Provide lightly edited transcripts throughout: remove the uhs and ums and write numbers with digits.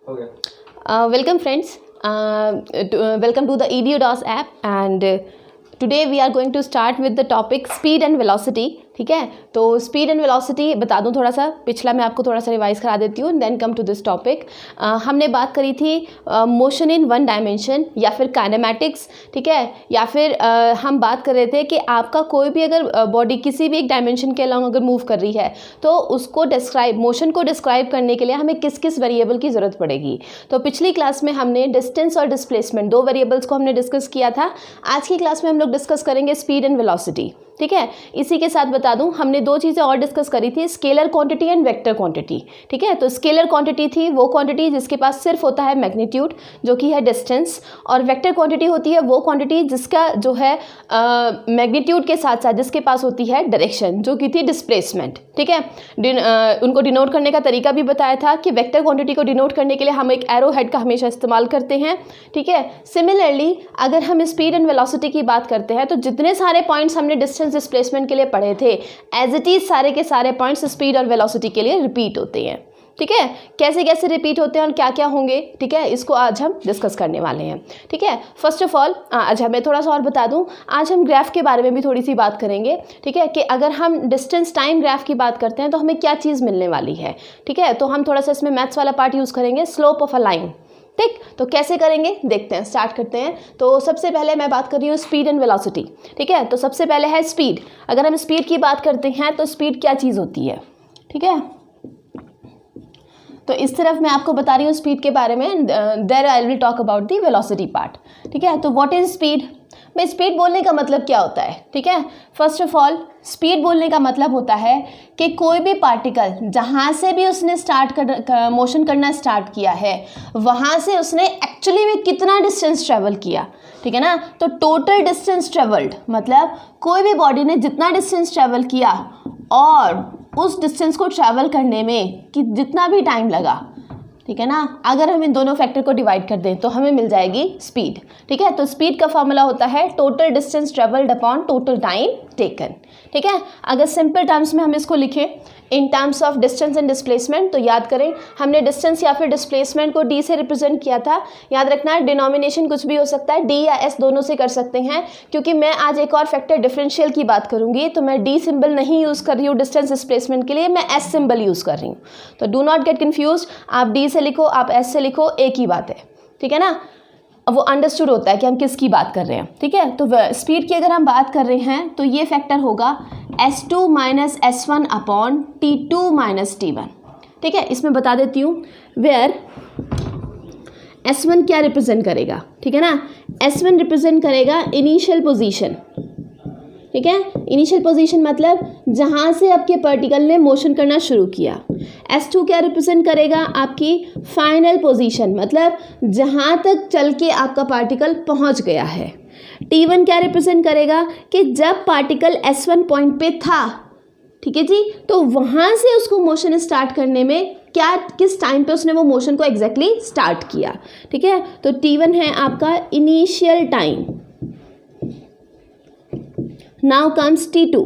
हो गया। Welcome friends, welcome to the EDU-DOS app, and today we are going to start with the topic speed and velocity. ठीक है, तो speed and velocity बता दूं थोड़ा सा, पिछला मैं आपको थोड़ा सा रिवाइज करा देती हूँ, then come to this topic. हमने बात करी थी मोशन इन वन डायमेंशन या फिर काइनेमैटिक्स, ठीक है, या फिर हम बात कर रहे थे कि आपका कोई भी अगर बॉडी किसी भी एक डायमेंशन के अलॉन्ग अगर मूव कर रही है तो उसको डिस्क्राइब, मोशन को डिस्क्राइब करने के लिए हमें किस किस वेरिएबल की ज़रूरत पड़ेगी। तो पिछली क्लास में हमने डिस्टेंस और डिस्प्लेसमेंट, दो वेरिएबल्स को हमने डिस्कस किया था। आज की क्लास में हम लोग डिस्कस करेंगे स्पीड एंड वेलोसिटी, ठीक है। इसी के साथ बता दूं, हमने दो चीज़ें और डिस्कस करी थी, scalar quantity and vector quantity, ठीक है। तो स्केलर क्वांटिटी थी वो क्वांटिटी जिसके पास सिर्फ होता है मैग्नीट्यूड जो कि है डिस्टेंस, और वेक्टर क्वांटिटी होती है वो क्वांटिटी जिसका जो है मैग्नीट्यूड के साथ साथ जिसके पास होती है डायरेक्शन जो कि थी डिस्प्लेसमेंट, ठीक है। उनको डिनोट करने का तरीका भी बताया था कि वेक्टर क्वांटिटी को डिनोट करने के लिए हम एक एरो हेड का हमेशा इस्तेमाल करते हैं, ठीक है। सिमिलरली अगर हम स्पीड एंड वेलोसिटी की बात करते हैं तो जितने सारे पॉइंट्स हमने डिस्टेंस डिस्प्लेसमेंट के लिए पढ़े थे, एज इट इज सारे के सारे पॉइंट्स स्पीड और वेलोसिटी के लिए रिपीट होते हैं, ठीक है। कैसे कैसे रिपीट होते हैं और क्या क्या होंगे, ठीक है, इसको आज हम डिस्कस करने वाले हैं, ठीक है। फर्स्ट ऑफ ऑल अच्छा मैं थोड़ा सा और बता दूं, आज हम ग्राफ के बारे में भी थोड़ी सी बात करेंगे, ठीक है, कि अगर हम डिस्टेंस टाइम ग्राफ की बात करते हैं तो हमें क्या चीज़ मिलने वाली है, ठीक है। तो हम थोड़ा सा इसमें मैथ्स वाला पार्ट यूज़ करेंगे, स्लोप ऑफ अ लाइन, ठीक। तो कैसे करेंगे देखते हैं, स्टार्ट करते हैं। तो सबसे पहले मैं बात कर रही हूँ स्पीड एंड वेलोसिटी, ठीक है। तो सबसे पहले है स्पीड। अगर हम स्पीड की बात करते हैं तो स्पीड क्या चीज़ होती है, ठीक है। तो इस तरफ मैं आपको बता रही हूँ स्पीड के बारे में, there I will talk about the velocity part, ठीक है। तो व्हाट इज स्पीड? भाई स्पीड बोलने का मतलब क्या होता है, ठीक है। फर्स्ट ऑफ ऑल स्पीड बोलने का मतलब होता है कि कोई भी पार्टिकल जहाँ से भी उसने मोशन करना स्टार्ट किया है वहाँ से उसने एक्चुअली में कितना डिस्टेंस ट्रेवल किया, ठीक है ना। तो टोटल डिस्टेंस ट्रेवल्ड मतलब कोई भी बॉडी ने जितना डिस्टेंस ट्रेवल किया और उस डिस्टेंस को ट्रैवल करने में कि जितना भी टाइम लगा, ठीक है ना। अगर हम इन दोनों फैक्टर को डिवाइड कर दें तो हमें मिल जाएगी स्पीड, ठीक है। तो स्पीड का फॉर्मूला होता है total distance travelled upon total time taken, ठीक है। अगर सिंपल टर्म्स में हम इसको लिखें in terms of distance and displacement, तो याद करें हमने डिस्टेंस या फिर डिस्प्लेसमेंट को डी से रिप्रेजेंट किया था। याद रखना डिनोमिनेशन कुछ भी हो सकता है, डी या एस दोनों से कर सकते हैं, क्योंकि मैं आज एक और फैक्टर डिफरेंशियल की बात करूंगी तो मैं डी सिंबल नहीं यूज़ कर रही हूँ डिस्टेंस डिस्प्लेसमेंट के लिए, मैं एस सिंबल यूज़ कर रही हूँ। तो डू नॉट गेट कन्फ्यूज, आप डी से लिखो आप एस से लिखो, एक ही बात है, ठीक है ना। वो अंडरस्टूड होता है कि हम किसकी बात कर रहे हैं, ठीक है। तो स्पीड की अगर हम बात कर रहे हैं तो ये फैक्टर होगा S2 minus S1 upon T2 minus T1, ठीक है। इसमें बता देती हूँ वेयर S1 क्या रिप्रेजेंट करेगा, ठीक है ना। S1 रिप्रेजेंट करेगा इनिशियल पोजीशन, ठीक है। इनिशियल पोजीशन मतलब जहाँ से आपके पार्टिकल ने मोशन करना शुरू किया। S2 क्या रिप्रेजेंट करेगा, आपकी फाइनल पोजीशन मतलब जहाँ तक चल के आपका पार्टिकल पहुँच गया है। T1 क्या रिप्रेजेंट करेगा कि जब पार्टिकल S1 पॉइंट पे था, ठीक है जी, तो वहाँ से उसको मोशन स्टार्ट करने में किस टाइम पे उसने वो मोशन को एग्जैक्टली स्टार्ट किया, ठीक है। तो T1 है आपका initial time. Now comes T2।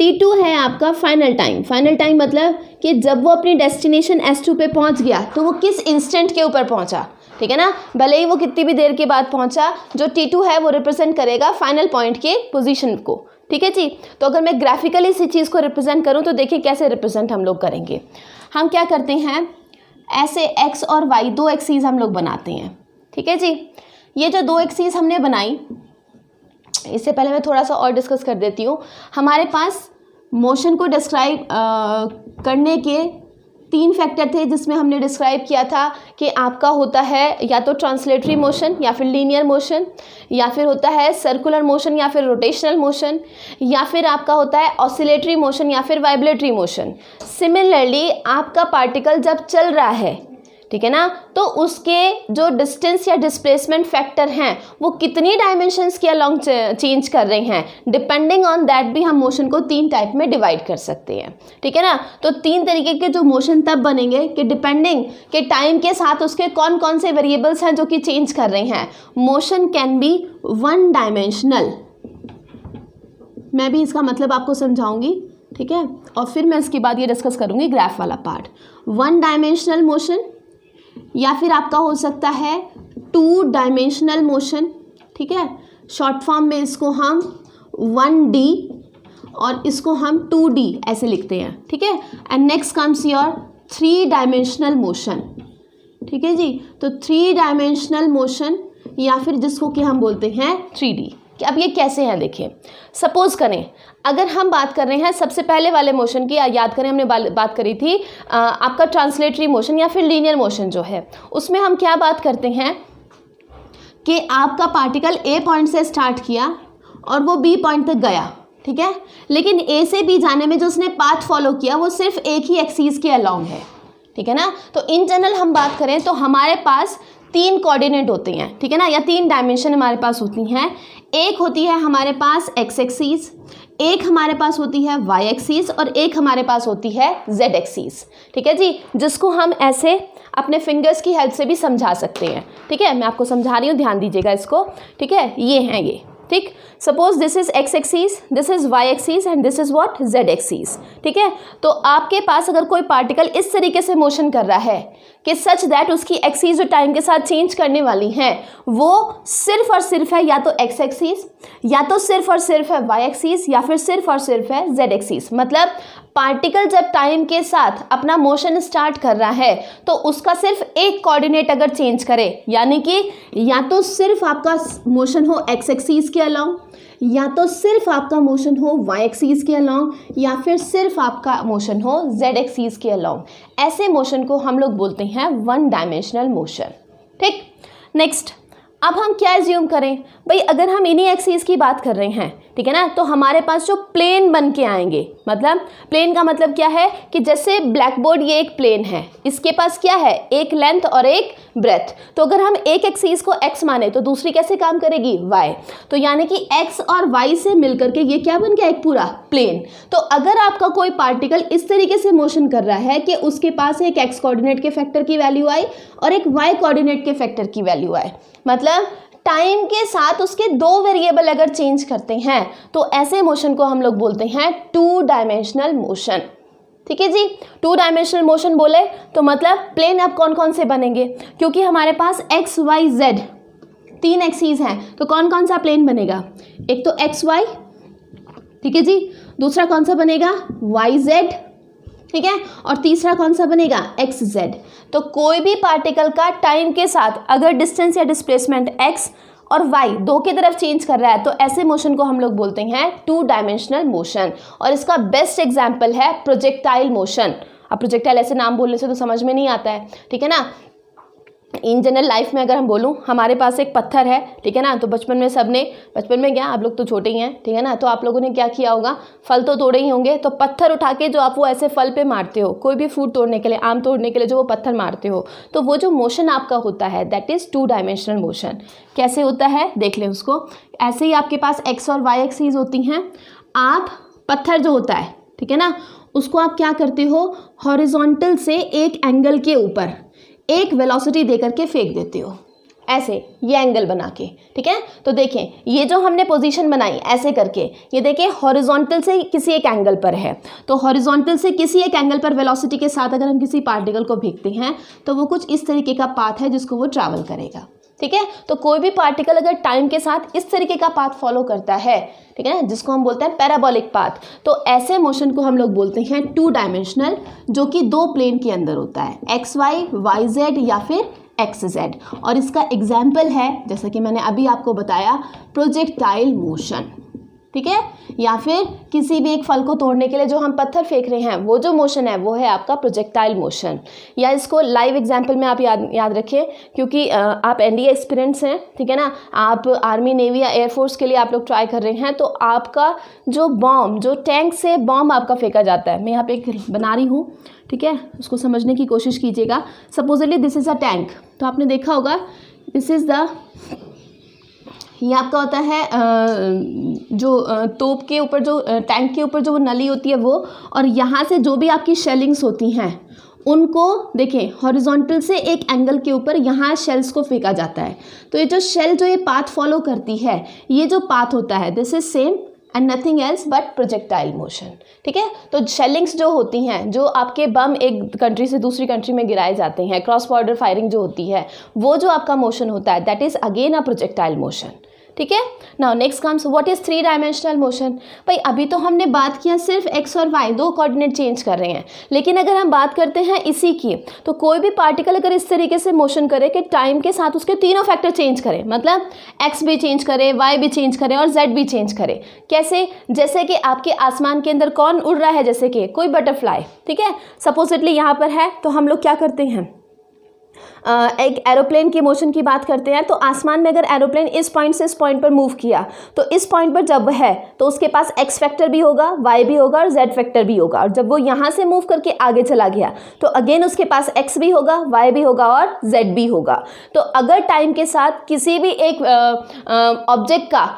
T2 है आपका फाइनल टाइम। फाइनल टाइम मतलब कि जब वो अपनी डेस्टिनेशन S2 पे पहुंच गया तो वो किस इंस्टेंट के ऊपर पहुंचा, ठीक है ना। भले ही वो कितनी भी देर के बाद पहुंचा, जो T2 है वो रिप्रेजेंट करेगा फाइनल पॉइंट के पोजीशन को, ठीक है जी। तो अगर मैं ग्राफिकली इसी चीज़ को रिप्रेजेंट करूँ तो देखिए कैसे रिप्रेजेंट हम लोग करेंगे। हम क्या करते हैं, ऐसे एक्स और वाई दो एक्सीज हम लोग बनाते हैं, ठीक है जी। ये जो दो एक्सीज हमने बनाई, इससे पहले मैं थोड़ा सा और डिस्कस कर देती हूँ। हमारे पास मोशन को डिस्क्राइब करने के तीन फैक्टर थे जिसमें हमने डिस्क्राइब किया था कि आपका होता है या तो ट्रांसलेटरी मोशन या फिर लीनियर मोशन, या फिर होता है सर्कुलर मोशन या फिर रोटेशनल मोशन, या फिर आपका होता है ऑसिलेटरी मोशन या फिर वाइब्रेटरी मोशन। सिमिलरली आपका पार्टिकल जब चल रहा है, ठीक है ना, तो उसके जो डिस्टेंस या डिस्प्लेसमेंट फैक्टर हैं वो कितनी डायमेंशंस के अलोंग चेंज कर रहे हैं, डिपेंडिंग ऑन दैट भी हम मोशन को तीन टाइप में डिवाइड कर सकते हैं, ठीक है ना। तो तीन तरीके के जो मोशन तब बनेंगे कि डिपेंडिंग के टाइम के साथ उसके कौन कौन से वेरिएबल्स हैं जो कि चेंज कर रहे हैं। Motion can be one dimensional, मैं भी इसका मतलब आपको समझाऊंगी, ठीक है, और फिर मैं इसके बाद ये डिस्कस करूंगी ग्राफ वाला पार्ट। वन डायमेंशनल मोशन या फिर आपका हो सकता है 2 डायमेंशनल मोशन, ठीक है, शॉर्ट फॉर्म में इसको हम 1D और इसको हम 2D ऐसे लिखते हैं, ठीक है। And next comes your 3 dimensional motion, ठीक है जी। तो 3 डायमेंशनल मोशन या फिर जिसको कि हम बोलते हैं 3D। अब ये कैसे हैं देखिए, सपोज करें अगर हम बात कर रहे हैं सबसे पहले वाले मोशन की, याद करें हमने बात करी थी आपका ट्रांसलेटरी मोशन या फिर लीनियर मोशन जो है, उसमें हम क्या बात करते हैं कि आपका पार्टिकल ए पॉइंट से स्टार्ट किया और वो बी पॉइंट तक गया, ठीक है, लेकिन ए से बी जाने में जो उसने पाथ फॉलो किया वो सिर्फ एक ही एक्सिस के अलोंग है, ठीक है ना। तो इन जनरल हम बात करें तो हमारे पास 3 कोऑर्डिनेट होते हैं, ठीक है ना, या 3 डायमेंशन हमारे पास होती हैं। एक होती है हमारे पास एक्स एक्सिस, एक हमारे पास होती है वाई एक्सिस और एक हमारे पास होती है जेड एक्सिस, ठीक है जी, जिसको हम ऐसे अपने फिंगर्स की हेल्प से भी समझा सकते हैं, ठीक है। मैं आपको समझा रही हूँ, ध्यान दीजिएगा इसको, ठीक है। ये हैं ये, ठीक। Suppose this is x axis, this is y axis and this is what z axis, ठीक है। तो आपके पास अगर कोई पार्टिकल इस तरीके से मोशन कर रहा है कि सच दैट उसकी एक्सिस जो टाइम के साथ चेंज करने वाली हैं वो सिर्फ और सिर्फ है या तो एक्स एक्सिस, या तो सिर्फ और सिर्फ है वाई एक्सिस, या फिर सिर्फ और सिर्फ है जेड एक्सिस। मतलब पार्टिकल जब टाइम के साथ अपना मोशन स्टार्ट कर रहा है तो उसका सिर्फ एक कोऑर्डिनेट अगर चेंज करे, यानी कि या तो सिर्फ आपका मोशन हो एक्स एक्सिस के अलोंग, या तो सिर्फ आपका मोशन हो वाई एक्सिस के अलोंग, या फिर सिर्फ आपका मोशन हो जेड एक्सिस के अलोंग, ऐसे मोशन को हम लोग बोलते हैं 1 डायमेंशनल मोशन, ठीक। नेक्स्ट, अब हम क्या एज्यूम करें भाई, अगर हम इन्हीं एक्सिस की बात कर रहे हैं, ठीक है ना, तो हमारे पास जो प्लेन बन के आएंगे, मतलब प्लेन का मतलब क्या है कि जैसे ब्लैक बोर्ड ये एक प्लेन है, इसके पास क्या है, एक लेंथ और एक ब्रेथ। तो अगर हम एक एक्सिस को x माने तो दूसरी कैसे काम करेगी, y। तो यानी कि x और y से मिलकर के ये क्या बन गया, एक पूरा प्लेन। तो अगर आपका कोई पार्टिकल इस तरीके से मोशन कर रहा है कि उसके पास एक x कोऑर्डिनेट के फैक्टर की वैल्यू आई और एक y कोऑर्डिनेट के फैक्टर की वैल्यू आए, मतलब टाइम के साथ उसके 2 वेरिएबल अगर चेंज करते हैं तो ऐसे मोशन को हम लोग बोलते हैं 2 डायमेंशनल मोशन, ठीक है जी। 2 डायमेंशनल मोशन बोले तो मतलब प्लेन अब कौन कौन से बनेंगे, क्योंकि हमारे पास एक्स वाई जेड 3 एक्सिस हैं, तो कौन कौन सा प्लेन बनेगा, एक तो एक्स वाई, ठीक है जी, दूसरा कौन सा बनेगा वाई जेड, ठीक है, और तीसरा कौन सा बनेगा एक्स जेड। तो कोई भी पार्टिकल का टाइम के साथ अगर डिस्टेंस या डिस्प्लेसमेंट एक्स और वाई 2 की तरफ चेंज कर रहा है तो ऐसे मोशन को हम लोग बोलते हैं 2 डायमेंशनल मोशन। और इसका बेस्ट एग्जाम्पल है प्रोजेक्टाइल मोशन। अब प्रोजेक्टाइल ऐसे नाम बोलने से तो समझ में नहीं आता है, ठीक है ना। इन जनरल लाइफ में अगर हम बोलूँ, हमारे पास एक पत्थर है, ठीक है ना, तो बचपन में सबने, बचपन में क्या, आप लोग तो छोटे ही हैं, ठीक है ना, तो आप लोगों ने क्या किया होगा, फल तो तोड़े ही होंगे, तो पत्थर उठा के जो आप वो ऐसे फल पे मारते हो, कोई भी फ्रूट तोड़ने के लिए, आम तोड़ने के लिए जो वो पत्थर मारते हो, तो वो जो मोशन आपका होता है दैट इज़ 2 डायमेंशनल मोशन। कैसे होता है देख लें उसको। ऐसे ही आपके पास एक्स और वाई एक्सिस होती हैं, आप पत्थर जो होता है, ठीक है ना, उसको आप क्या करते हो, हॉरिजॉन्टल से एक एंगल के ऊपर एक वेलोसिटी देकर के फेंक देते हो, ऐसे ये एंगल बना के, ठीक है। तो देखें ये जो हमने पोजीशन बनाई ऐसे करके, ये देखें हॉरिजॉन्टल से किसी एक एंगल पर है, तो हॉरिजॉन्टल से किसी एक एंगल पर वेलोसिटी के साथ अगर हम किसी पार्टिकल को फेंकते हैं तो वो कुछ इस तरीके का पाथ है जिसको वो ट्रैवल करेगा, ठीक है। तो कोई भी पार्टिकल अगर टाइम के साथ इस तरीके का पाथ फॉलो करता है, ठीक है, जिसको हम बोलते हैं पैराबोलिक पाथ, तो ऐसे मोशन को हम लोग बोलते हैं 2 डायमेंशनल, जो कि 2 प्लेन के अंदर होता है, एक्स वाई, वाई जेड या फिर एक्स जेड। और इसका एग्जाम्पल है, जैसा कि मैंने अभी आपको बताया, प्रोजेक्टाइल मोशन, ठीक है, या फिर किसी भी एक फल को तोड़ने के लिए जो हम पत्थर फेंक रहे हैं वो जो मोशन है वो है आपका प्रोजेक्टाइल मोशन। या इसको लाइव एग्जांपल में आप याद रखिए, क्योंकि आप एनडीए एक्सपीरियंस हैं, ठीक है ना, आप आर्मी नेवी या एयरफोर्स के लिए आप लोग ट्राई कर रहे हैं, तो आपका जो बॉम्ब, जो टैंक से बॉम्ब आपका फेंका जाता है, मैं यहाँ पे एक बना रही हूँ, ठीक है, उसको समझने की कोशिश कीजिएगा। Supposedly this is a tank, तो आपने देखा होगा दिस इज़ द, ये आपका होता है जो तोप के ऊपर, जो टैंक के ऊपर जो नली होती है वो, और यहाँ से जो भी आपकी शेलिंग्स होती हैं उनको देखें हॉरिजॉन्टल से एक एंगल के ऊपर यहाँ शेल्स को फेंका जाता है। तो ये जो शेल जो ये पाथ फॉलो करती है, ये जो पाथ होता है this is same and nothing else but projectile motion. ठीक है, तो शेलिंग्स जो होती हैं, जो आपके बम एक कंट्री से दूसरी कंट्री में गिराए जाते हैं, क्रॉस बॉर्डर फायरिंग जो होती है, वो जो आपका मोशन होता है that is again a projectile motion. ठीक है, now next comes what is 3 dimensional motion. भाई अभी तो हमने बात किया सिर्फ एक्स और वाई, दो कोऑर्डिनेट चेंज कर रहे हैं, लेकिन अगर हम बात करते हैं इसी की, तो कोई भी पार्टिकल अगर इस तरीके से मोशन करे कि टाइम के साथ उसके तीनों फैक्टर चेंज करे, मतलब एक्स भी चेंज करे, वाई भी चेंज करे और जेड भी चेंज करे। कैसे? जैसे कि आपके आसमान के अंदर कौन उड़ रहा है, जैसे कि कोई बटरफ्लाई। ठीक है, सपोजिटली यहाँ पर है, तो हम लोग क्या करते हैं, एक एरोप्लेन की मोशन की बात करते हैं, तो आसमान में अगर एरोप्लेन इस पॉइंट से इस पॉइंट पर मूव किया, तो इस पॉइंट पर जब है तो उसके पास एक्स फैक्टर भी होगा, वाई भी होगा और जेड फैक्टर भी होगा, और जब वो यहाँ से मूव करके आगे चला गया तो अगेन उसके पास एक्स भी होगा, वाई भी होगा और जेड भी होगा। तो अगर टाइम के साथ किसी भी एक ऑब्जेक्ट का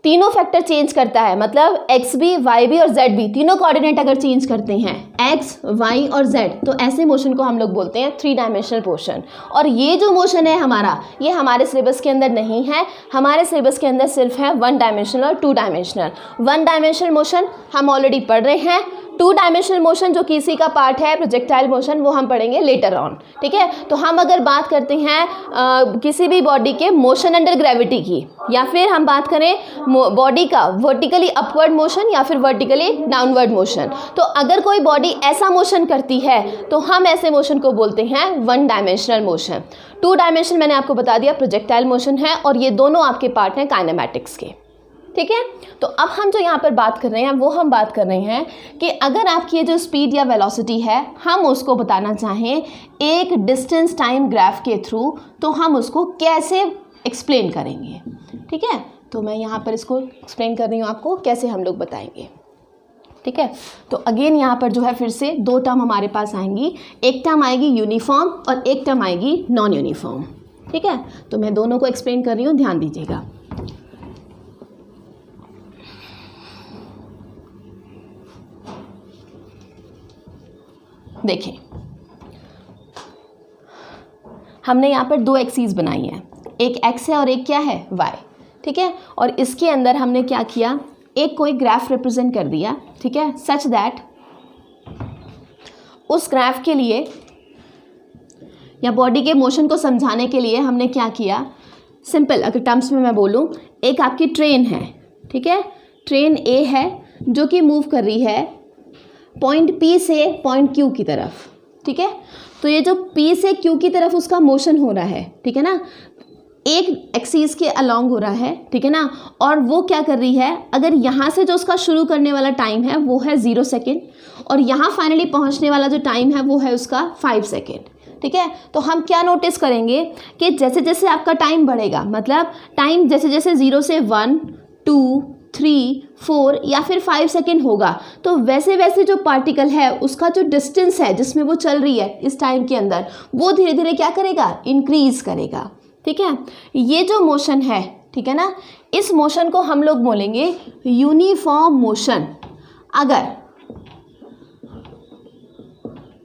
तीनों फैक्टर चेंज करता है, मतलब एक्स भी, वाई भी और जेड भी, तीनों कोऑर्डिनेट अगर चेंज करते हैं एक्स, वाई और जेड, तो ऐसे मोशन को हम लोग बोलते हैं 3 डायमेंशनल मोशन। और ये जो मोशन है हमारा, ये हमारे सिलेबस के अंदर नहीं है, हमारे सिलेबस के अंदर सिर्फ है 1 डायमेंशनल और 2 डायमेंशनल। 1 डायमेंशनल मोशन हम ऑलरेडी पढ़ रहे हैं, 2 डायमेंशनल मोशन जो कि इसी का पार्ट है प्रोजेक्टाइल मोशन, वो हम पढ़ेंगे लेटर ऑन। ठीक है, तो हम अगर बात करते हैं किसी भी बॉडी के मोशन अंडर ग्रेविटी की, या फिर हम बात करें बॉडी का वर्टिकली अपवर्ड मोशन या फिर वर्टिकली डाउनवर्ड मोशन, तो अगर कोई बॉडी ऐसा मोशन करती है तो हम ऐसे मोशन को बोलते हैं 1 डायमेंशनल मोशन। 2 डायमेंशनल मैंने आपको बता दिया प्रोजेक्टाइल मोशन है, और ये दोनों आपके पार्ट हैं काइनेमैटिक्स के। ठीक है, तो अब हम जो यहाँ पर बात कर रहे हैं वो हम बात कर रहे हैं कि अगर आपकी ये जो स्पीड या वेलोसिटी है, हम उसको बताना चाहें एक डिस्टेंस टाइम ग्राफ के थ्रू, तो हम उसको कैसे एक्सप्लेन करेंगे। ठीक है, तो मैं यहाँ पर इसको एक्सप्लेन कर रही हूँ आपको कैसे हम लोग बताएंगे। ठीक है, तो अगेन यहाँ पर जो है फिर से 2 टर्म हमारे पास आएंगी, एक टर्म आएगी यूनिफॉर्म और एक टर्म आएगी नॉन यूनिफॉर्म। ठीक है, तो मैं दोनों को एक्सप्लेन कर रही हूँ, ध्यान दीजिएगा। देखें, हमने यहाँ पर 2 एक्सिस बनाई हैं, एक एक्स है और एक क्या है, वाई। ठीक है, और इसके अंदर हमने क्या किया, एक कोई ग्राफ रिप्रेजेंट कर दिया। ठीक है, सच दैट उस ग्राफ के लिए या बॉडी के मोशन को समझाने के लिए हमने क्या किया, सिंपल अगर टर्म्स में मैं बोलूँ, एक आपकी ट्रेन है। ठीक है, ट्रेन ए है जो कि मूव कर रही है पॉइंट P से पॉइंट Q की तरफ। ठीक है, तो ये जो P से Q की तरफ उसका मोशन हो रहा है, ठीक है ना, एक एक्सिस के अलोंग हो रहा है। ठीक है ना, और वो क्या कर रही है, अगर यहाँ से जो उसका शुरू करने वाला टाइम है वो है 0 सेकेंड, और यहाँ फाइनली पहुँचने वाला जो टाइम है वो है उसका 5 सेकेंड। ठीक है, तो हम क्या नोटिस करेंगे कि जैसे जैसे आपका टाइम बढ़ेगा, मतलब टाइम जैसे जैसे 0 से 1, 2, 3, 4 या फिर 5 सेकेंड होगा, तो वैसे वैसे जो पार्टिकल है उसका जो डिस्टेंस है जिसमें वो चल रही है इस टाइम के अंदर, वो धीरे धीरे क्या करेगा, इंक्रीज करेगा। ठीक है, ये जो मोशन है, ठीक है ना, इस मोशन को हम लोग बोलेंगे यूनिफॉर्म मोशन। अगर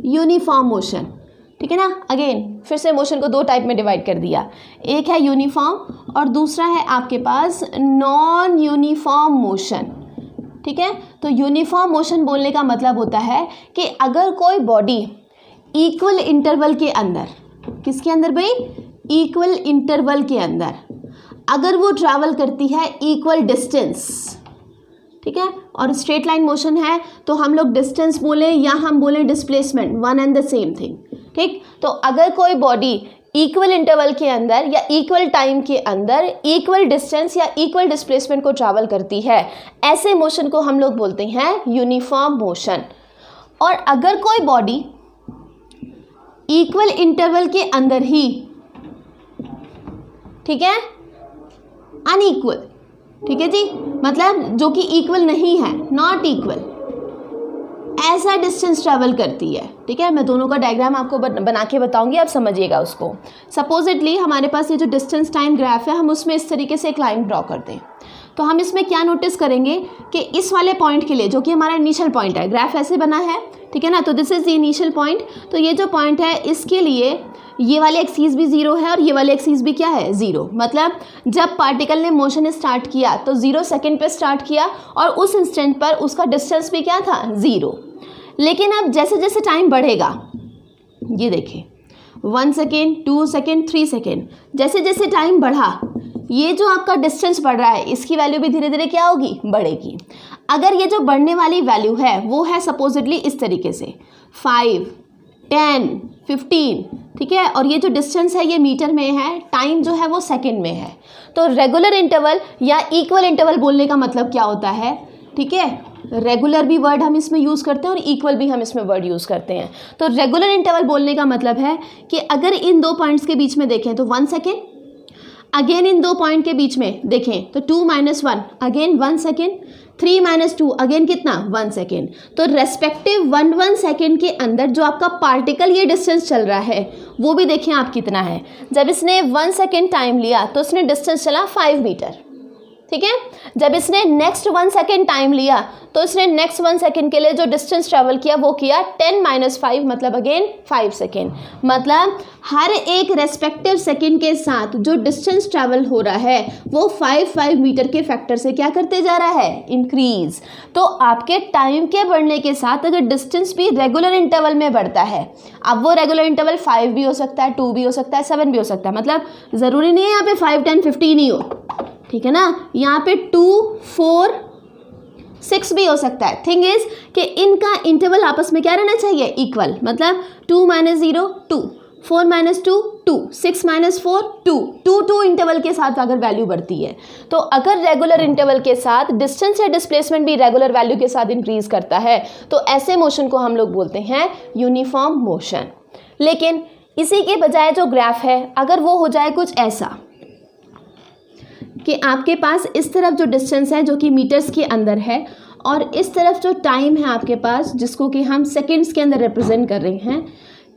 यूनिफॉर्म मोशन, ठीक है ना, अगेन फिर से मोशन को 2 टाइप में डिवाइड कर दिया, एक है यूनिफॉर्म और दूसरा है आपके पास नॉन यूनिफॉर्म मोशन। ठीक है, तो यूनिफॉर्म मोशन बोलने का मतलब होता है कि अगर कोई बॉडी इक्वल इंटरवल के अंदर, किसके अंदर भाई, इक्वल इंटरवल के अंदर अगर वो ट्रैवल करती है इक्वल डिस्टेंस, ठीक है, और स्ट्रेट लाइन मोशन है तो हम लोग डिस्टेंस बोले या हम बोले displacement, one and the same thing. ठीक, तो अगर कोई बॉडी इक्वल इंटरवल के अंदर या इक्वल टाइम के अंदर इक्वल डिस्टेंस या इक्वल डिस्प्लेसमेंट को ट्रैवल करती है, ऐसे मोशन को हम लोग बोलते हैं यूनिफॉर्म मोशन। और अगर कोई बॉडी इक्वल इंटरवल के अंदर ही, ठीक है, अनइक्वल, ठीक है जी, मतलब जो कि इक्वल नहीं है, नॉट इक्वल, ऐसा डिस्टेंस ट्रैवल करती है। ठीक है, मैं दोनों का डायग्राम आपको बना के बताऊंगी, आप समझिएगा उसको। सपोजिटली हमारे पास ये जो डिस्टेंस टाइम ग्राफ है, हम उसमें इस तरीके से एक लाइन ड्रॉ करते हैं, तो हम इसमें क्या नोटिस करेंगे कि इस वाले पॉइंट के लिए, जो कि हमारा इनिशियल पॉइंट है, ग्राफ ऐसे बना है, ठीक है ना, तो this is the initial point, तो ये जो पॉइंट है इसके लिए ये वाले एक्सीस भी ज़ीरो है और ये वाले एक्सीस भी क्या है, ज़ीरो। मतलब जब पार्टिकल ने मोशन स्टार्ट किया तो 0 सेकेंड पे स्टार्ट किया और उस इंस्टेंट पर उसका डिस्टेंस भी क्या था, ज़ीरो। लेकिन अब जैसे जैसे टाइम बढ़ेगा, ये देखिए 1 सेकेंड, 2 सेकेंड, 3 सेकेंड, जैसे जैसे टाइम बढ़ा ये जो आपका डिस्टेंस बढ़ रहा है इसकी वैल्यू भी धीरे धीरे क्या होगी, बढ़ेगी। अगर ये जो बढ़ने वाली वैल्यू है वो है सपोजिटली इस तरीके से 5, 10, 15, ठीक है, और ये जो डिस्टेंस है ये मीटर में है, टाइम जो है वो सेकंड में है। तो रेगुलर इंटरवल या इक्वल इंटरवल बोलने का मतलब क्या होता है, ठीक है, रेगुलर भी वर्ड हम इसमें यूज़ करते हैं और इक्वल भी हम इसमें वर्ड यूज़ करते हैं। तो रेगुलर इंटरवल बोलने का मतलब है कि अगर इन दो पॉइंट्स के बीच में देखें तो 1 सेकेंड, अगेन इन दो पॉइंट के बीच में देखें तो 2 - 1 अगेन 1 सेकेंड, 3 - 2 अगेन कितना, 1 सेकेंड। तो रेस्पेक्टिव 1 सेकेंड के अंदर जो आपका पार्टिकल ये डिस्टेंस चल रहा है वो भी देखें आप कितना है। जब इसने 1 सेकेंड टाइम लिया तो इसने डिस्टेंस चला 5 मीटर, ठीक है। जब इसने नेक्स्ट 1 सेकेंड टाइम लिया तो इसने नेक्स्ट 1 सेकेंड के लिए जो डिस्टेंस ट्रेवल किया वो किया 10 - 5 मतलब अगेन 5 सेकेंड। मतलब हर एक रेस्पेक्टिव सेकेंड के साथ जो डिस्टेंस ट्रेवल हो रहा है वो 5 मीटर के फैक्टर से क्या करते जा रहा है, इंक्रीज। तो आपके टाइम के बढ़ने के साथ अगर डिस्टेंस भी रेगुलर इंटरवल में बढ़ता है, अब वो रेगुलर इंटरवल 5 भी हो सकता है, 2 भी हो सकता है, 7 भी हो सकता है, मतलब ज़रूरी नहीं है यहाँ पे 5, 10, 15 ही हो, ठीक है ना। यहाँ पे 2, 4, 6 भी हो सकता है। थिंग इज कि इनका इंटरवल आपस में क्या रहना चाहिए, इक्वल। मतलब 2 - 0 2, 4 - 2 2, 6 - 4 2, 2 इंटरवल के साथ अगर वैल्यू बढ़ती है तो अगर रेगुलर इंटरवल के साथ डिस्टेंस या डिस्प्लेसमेंट भी रेगुलर वैल्यू के साथ इंक्रीज करता है तो ऐसे मोशन को हम लोग बोलते हैं यूनिफॉर्म मोशन। लेकिन इसी के बजाय जो ग्राफ है अगर वो हो जाए कुछ ऐसा कि आपके पास इस तरफ जो डिस्टेंस है जो कि मीटर्स के अंदर है और इस तरफ जो टाइम है आपके पास जिसको कि हम सेकंड्स के अंदर रिप्रेजेंट कर रहे हैं,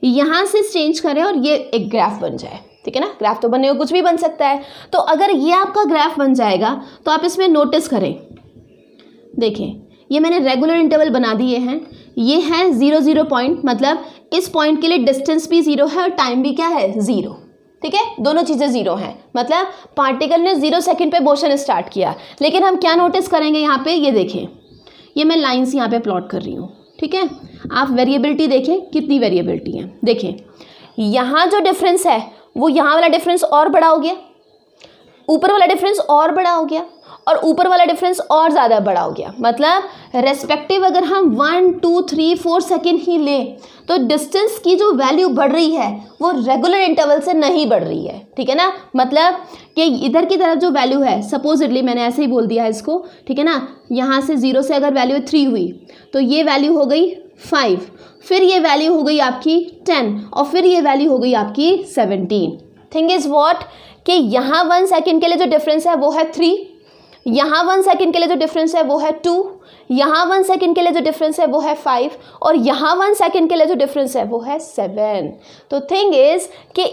यहाँ से चेंज करें और ये एक ग्राफ बन जाए, ठीक है ना। ग्राफ तो बने हुए कुछ भी बन सकता है। तो अगर ये आपका ग्राफ बन जाएगा तो आप इसमें नोटिस करें, देखें ये मैंने रेगुलर इंटरवल बना दिए हैं, ये है 0 0 पॉइंट, मतलब इस पॉइंट के लिए डिस्टेंस भी 0 है और टाइम भी क्या है, 0, ठीक है, दोनों चीज़ें 0 हैं। मतलब पार्टिकल ने 0 सेकेंड पे मोशन स्टार्ट किया। लेकिन हम क्या नोटिस करेंगे यहाँ पे, ये देखें, ये मैं लाइंस यहाँ पे प्लॉट कर रही हूँ, ठीक है। आप वेरिएबिलिटी देखें कितनी वेरिएबिलिटी है, देखें यहाँ जो डिफरेंस है वो यहाँ वाला डिफरेंस और बड़ा हो गया, ऊपर वाला डिफरेंस और बड़ा हो गया और ऊपर वाला डिफरेंस और ज़्यादा बड़ा हो गया। मतलब रेस्पेक्टिव अगर हम 1, 2, 3, 4 सेकेंड ही लें तो डिस्टेंस की जो वैल्यू बढ़ रही है वो रेगुलर इंटरवल से नहीं बढ़ रही है, ठीक है ना। मतलब कि इधर की तरफ जो वैल्यू है, सपोजिटली मैंने ऐसे ही बोल दिया है इसको, ठीक है ना, यहाँ से 0 से अगर वैल्यू 3 हुई तो ये वैल्यू हो गई 5, फिर ये वैल्यू हो गई आपकी 10 और फिर ये वैल्यू हो गई आपकी 17। थिंग इज़ वॉट कि यहाँ 1 सेकेंड के लिए जो डिफरेंस है वो है 3, यहाँ 1 सेकेंड के लिए जो डिफरेंस है वो है 2, यहाँ 1 सेकेंड के लिए जो डिफरेंस है वो है 5 और यहाँ 1 सेकेंड के लिए जो डिफरेंस है वो है 7। तो थिंग इज़ कि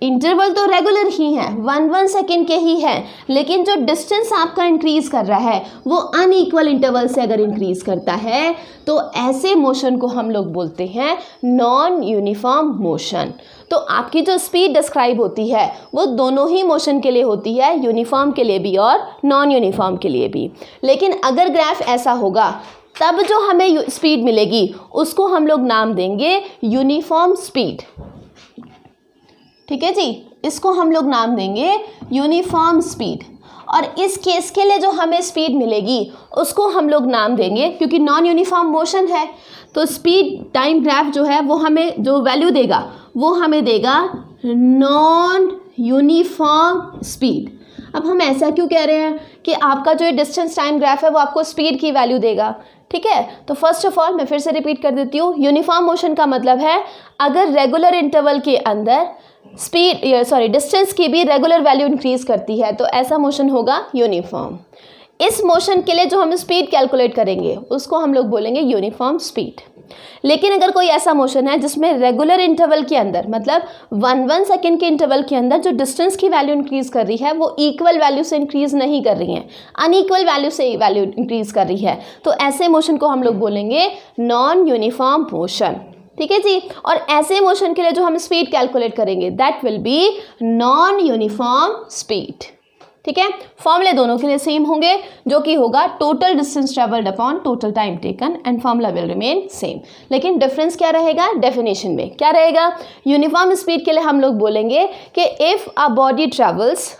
इंटरवल तो रेगुलर ही है, 1 सेकेंड के ही है, लेकिन जो डिस्टेंस आपका इंक्रीज कर रहा है वो अनइक्वल इंटरवल से अगर इंक्रीज करता है तो ऐसे मोशन को हम लोग बोलते हैं नॉन यूनिफॉर्म मोशन। तो आपकी जो स्पीड डिस्क्राइब होती है वो दोनों ही मोशन के लिए होती है, यूनिफॉर्म के लिए भी और नॉन यूनिफॉर्म के लिए भी। लेकिन अगर ग्राफ ऐसा होगा तब जो हमें स्पीड मिलेगी उसको हम लोग नाम देंगे यूनिफॉर्म स्पीड, ठीक है जी, इसको हम लोग नाम देंगे यूनिफॉर्म स्पीड। और इस केस के लिए जो हमें स्पीड मिलेगी उसको हम लोग नाम देंगे, क्योंकि नॉन यूनिफॉर्म मोशन है तो स्पीड टाइम ग्राफ जो है वो हमें जो वैल्यू देगा वो हमें देगा नॉन यूनिफॉर्म स्पीड। अब हम ऐसा क्यों कह रहे हैं कि आपका जो डिस्टेंस टाइम ग्राफ है वो आपको स्पीड की वैल्यू देगा, ठीक है। तो फर्स्ट ऑफ ऑल मैं फिर से रिपीट कर देती हूँ, यूनिफॉर्म मोशन का मतलब है अगर रेगुलर इंटरवल के अंदर डिस्टेंस की भी रेगुलर वैल्यू इंक्रीज करती है तो ऐसा मोशन होगा यूनिफॉर्म। इस मोशन के लिए जो हम स्पीड कैलकुलेट करेंगे उसको हम लोग बोलेंगे यूनिफॉर्म स्पीड। लेकिन अगर कोई ऐसा मोशन है जिसमें रेगुलर इंटरवल के अंदर, मतलब 1 सेकेंड के इंटरवल के अंदर जो डिस्टेंस की वैल्यू इंक्रीज कर रही है वो इक्वल वैल्यू से इंक्रीज नहीं कर रही है, अनइक्वल वैल्यू से वैल्यू इंक्रीज कर रही है, तो ऐसे मोशन को हम लोग बोलेंगे नॉन यूनिफॉर्म मोशन। ठीक है जी। और ऐसे मोशन के लिए जो हम स्पीड कैलकुलेट करेंगे that will B non uniform speed. ठीक है, फॉर्मूले दोनों के लिए सेम होंगे, जो कि होगा total distance travelled upon total time taken and formula will remain same. लेकिन डिफरेंस क्या रहेगा, डेफिनेशन में क्या रहेगा। यूनिफॉर्म स्पीड के लिए हम लोग बोलेंगे कि if a body travels,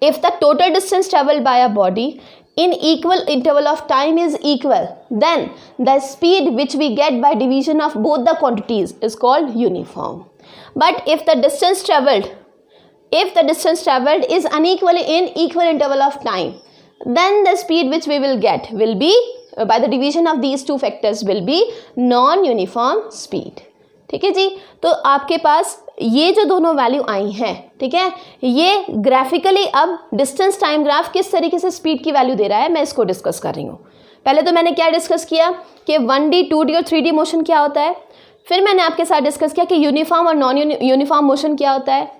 if the total distance travelled by a body in equal interval of time is equal, then the speed which we get by division of both the quantities is called uniform. But if the distance traveled is unequal in equal interval of time, then the speed which we will get will be by the division of these two factors will be non-uniform speed. ठीक है जी। तो आपके पास ये जो दोनों value आई हैं, ठीक है, ये ग्राफिकली अब डिस्टेंस टाइम ग्राफ किस तरीके से स्पीड की वैल्यू दे रहा है मैं इसको डिस्कस कर रही हूँ। पहले तो मैंने क्या डिस्कस किया कि 1D 2D और 3D मोशन क्या होता है, फिर मैंने आपके साथ डिस्कस किया कि यूनिफॉर्म और नॉन यूनिफॉर्म मोशन क्या होता है,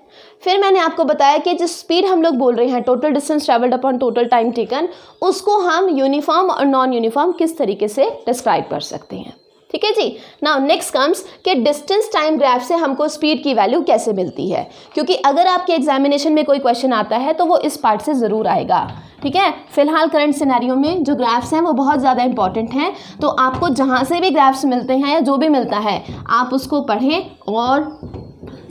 फिर मैंने आपको बताया कि जिस स्पीड हम लोग बोल रहे हैं total distance travelled upon total time taken, उसको हम यूनिफॉर्म और नॉन यूनिफॉर्म किस तरीके से डिस्क्राइब कर सकते हैं। ठीक है जी। नाउ नेक्स्ट कम्स कि डिस्टेंस टाइम ग्राफ से हमको स्पीड की वैल्यू कैसे मिलती है, क्योंकि अगर आपके एग्जामिनेशन में कोई क्वेश्चन आता है तो वो इस पार्ट से ज़रूर आएगा। ठीक है, फिलहाल करंट सिनेरियो में जो ग्राफ्स हैं वो बहुत ज़्यादा इंपॉर्टेंट हैं, तो आपको जहाँ से भी ग्राफ्स मिलते हैं या जो भी मिलता है आप उसको पढ़ें और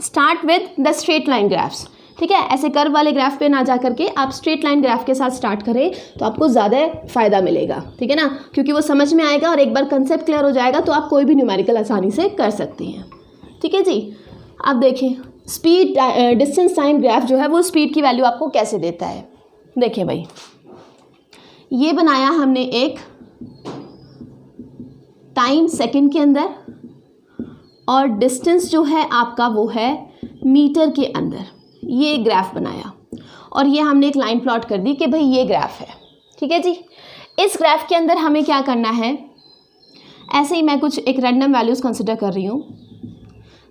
start with the straight line graphs. ठीक है, ऐसे कर्व वाले ग्राफ पे ना जा करके आप स्ट्रेट लाइन ग्राफ के साथ स्टार्ट करें तो आपको ज़्यादा फ़ायदा मिलेगा। ठीक है ना, क्योंकि वो समझ में आएगा और एक बार कंसेप्ट क्लियर हो जाएगा तो आप कोई भी न्यूमेरिकल आसानी से कर सकते हैं। ठीक है जी। अब देखें स्पीड डिस्टेंस टाइम ग्राफ जो है वो स्पीड की वैल्यू आपको कैसे देता है। देखिए भाई, ये बनाया हमने एक टाइम सेकंड के अंदर और डिस्टेंस जो है आपका वो है मीटर के अंदर, ये ग्राफ बनाया और ये हमने एक लाइन प्लॉट कर दी कि भाई ये ग्राफ है। ठीक है जी। इस ग्राफ के अंदर हमें क्या करना है, ऐसे ही मैं कुछ एक रैंडम वैल्यूज़ कंसिडर कर रही हूँ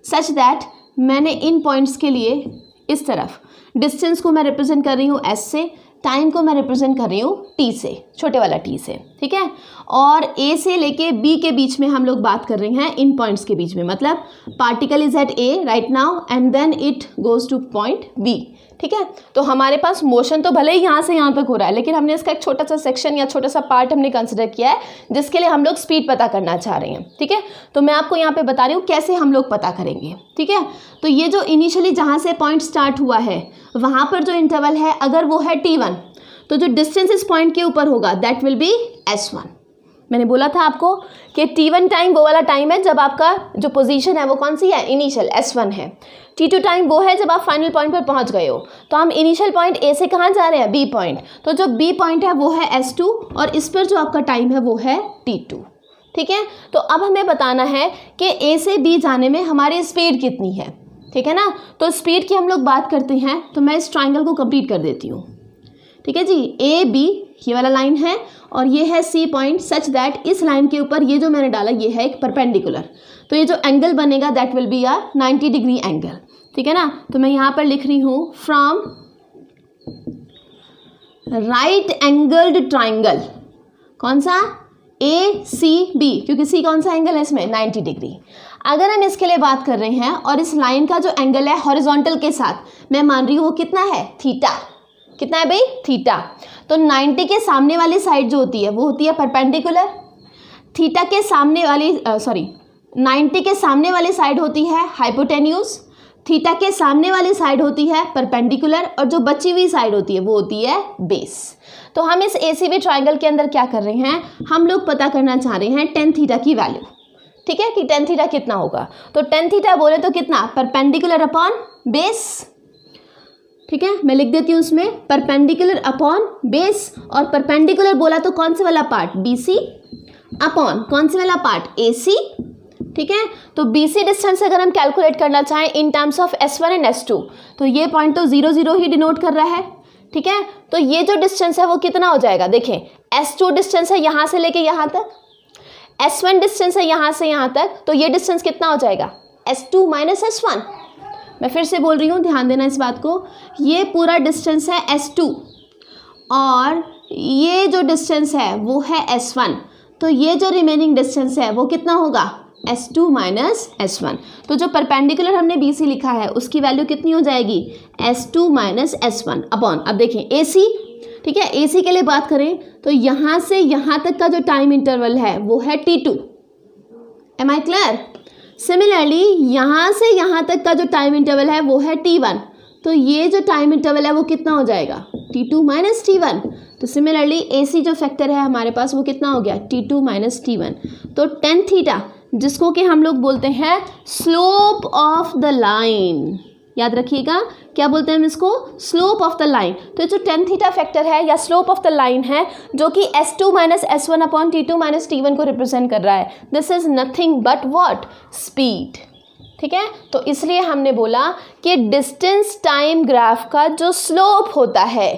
सच दैट मैंने इन पॉइंट्स के लिए इस तरफ डिस्टेंस को मैं रिप्रेजेंट कर रही हूँ एस से, टाइम को मैं रिप्रेजेंट कर रही हूँ टी से, छोटे वाला टी से। ठीक है, और ए से लेके बी के बीच में हम लोग बात कर रहे हैं इन पॉइंट्स के बीच में, मतलब particle is at a right now and then it goes to point b. ठीक है, तो हमारे पास मोशन तो भले ही यहाँ से यहाँ तक हो रहा है, लेकिन हमने इसका एक छोटा सा सेक्शन या छोटा सा पार्ट हमने कंसिडर किया है जिसके लिए हम लोग स्पीड पता करना चाह रहे हैं। ठीक है, तो मैं आपको यहाँ पे बता रही हूँ कैसे हम लोग पता करेंगे। ठीक है, तो ये जो इनिशियली जहाँ से पॉइंट स्टार्ट हुआ है वहाँ पर जो इंटरवल है अगर वो है t1, तो जो डिस्टेंस इस पॉइंट के ऊपर होगा दैट विल बी s1। मैंने बोला था आपको कि t1 टाइम वो वाला टाइम है जब आपका जो पोजीशन है वो कौन सी है, इनिशियल s1 है। t2 टाइम वो है जब आप फाइनल पॉइंट पर पहुंच गए हो। तो हम इनिशियल पॉइंट a से कहाँ जा रहे हैं, b पॉइंट, तो जो b पॉइंट है वो है s2 और इस पर जो आपका टाइम है वो है t2। ठीक है, तो अब हमें बताना है कि a से b जाने में हमारी स्पीड कितनी है। ठीक है ना, तो स्पीड की हम लोग बात करते हैं तो मैं इस ट्राइंगल को कंप्लीट कर देती हूँ। ठीक है जी, ए बी ये वाला लाइन है और ये है सी पॉइंट सच दैट इस लाइन के ऊपर ये जो मैंने डाला ये है एक परपेंडिकुलर, तो ये जो एंगल बनेगा that will be a 90 degree angle. ठीक है ना, तो मैं यहाँ पर लिख रही हूँ फ्रॉम राइट एंगल्ड ट्राइंगल, कौन सा, ए सी बी, क्योंकि सी कौन सा एंगल है इसमें, 90 डिग्री। अगर हम इसके लिए बात कर रहे हैं और इस लाइन का जो एंगल है हॉरिजॉन्टल के साथ मैं मान रही हूँ वो कितना है, थीटा। कितना है भाई, थीटा। तो 90 के सामने वाली साइड जो होती है वो होती है परपेंडिकुलर, थीटा के सामने वाली 90 के सामने वाली साइड होती है हाइपोटेन्यूज, थीटा के सामने वाली साइड होती है परपेंडिकुलर और जो बची हुई साइड होती है वो होती है बेस। तो हम इस एसीबी ट्राइंगल के अंदर क्या कर रहे हैं, हम लोग पता करना चाह रहे हैं टेन थीटा की वैल्यू। ठीक है, कि टेन थीटा कितना होगा, तो टेन थीटा बोले तो कितना, परपेंडिकुलर अपॉन बेस। ठीक है, मैं लिख देती हूँ उसमें परपेंडिकुलर अपॉन बेस, और परपेंडिकुलर बोला तो कौन से वाला पार्ट, BC अपॉन कौन से वाला पार्ट, AC। ठीक है, तो BC डिस्टेंस अगर हम कैलकुलेट करना चाहें in terms of S1 and S2 तो ये पॉइंट तो 0 0 ही डिनोट कर रहा है। ठीक है, तो ये जो डिस्टेंस है वो कितना हो जाएगा, देखें S2 डिस्टेंस है यहाँ से लेके यहाँ तक, S1 डिस्टेंस है यहाँ से यहाँ तक, तो ये डिस्टेंस कितना हो जाएगा, S2 माइनस S1। मैं फिर से बोल रही हूँ, ध्यान देना इस बात को, ये पूरा डिस्टेंस है S2 और ये जो डिस्टेंस है वो है S1, तो ये जो रिमेनिंग डिस्टेंस है वो कितना होगा, S2 माइनस S1। तो जो परपेंडिकुलर हमने BC लिखा है उसकी वैल्यू कितनी हो जाएगी, S2 माइनस S1 अपॉन, अब देखें AC, ठीक है, AC के लिए बात करें तो यहाँ से यहाँ तक का जो टाइम इंटरवल है वो है T2। M I clear? Similarly यहाँ से यहाँ तक का जो टाइम इंटरवल है वो है T1। तो ये जो टाइम इंटरवल है वो कितना हो जाएगा, T2 माइनस T1। तो सिमिलरली AC जो फैक्टर है हमारे पास वो कितना हो गया, T2 माइनस T1। तो tan थीटा, जिसको कि हम लोग बोलते हैं स्लोप ऑफ द लाइन, याद रखिएगा क्या बोलते हैं हम इसको, स्लोप ऑफ द लाइन। तो जो tan थीटा फैक्टर है या स्लोप ऑफ द लाइन है जो कि S2 minus S1 upon T2 minus T1 को रिप्रेजेंट कर रहा है, this is nothing but what, speed. ठीक है, तो इसलिए हमने बोला कि डिस्टेंस टाइम ग्राफ का जो स्लोप होता है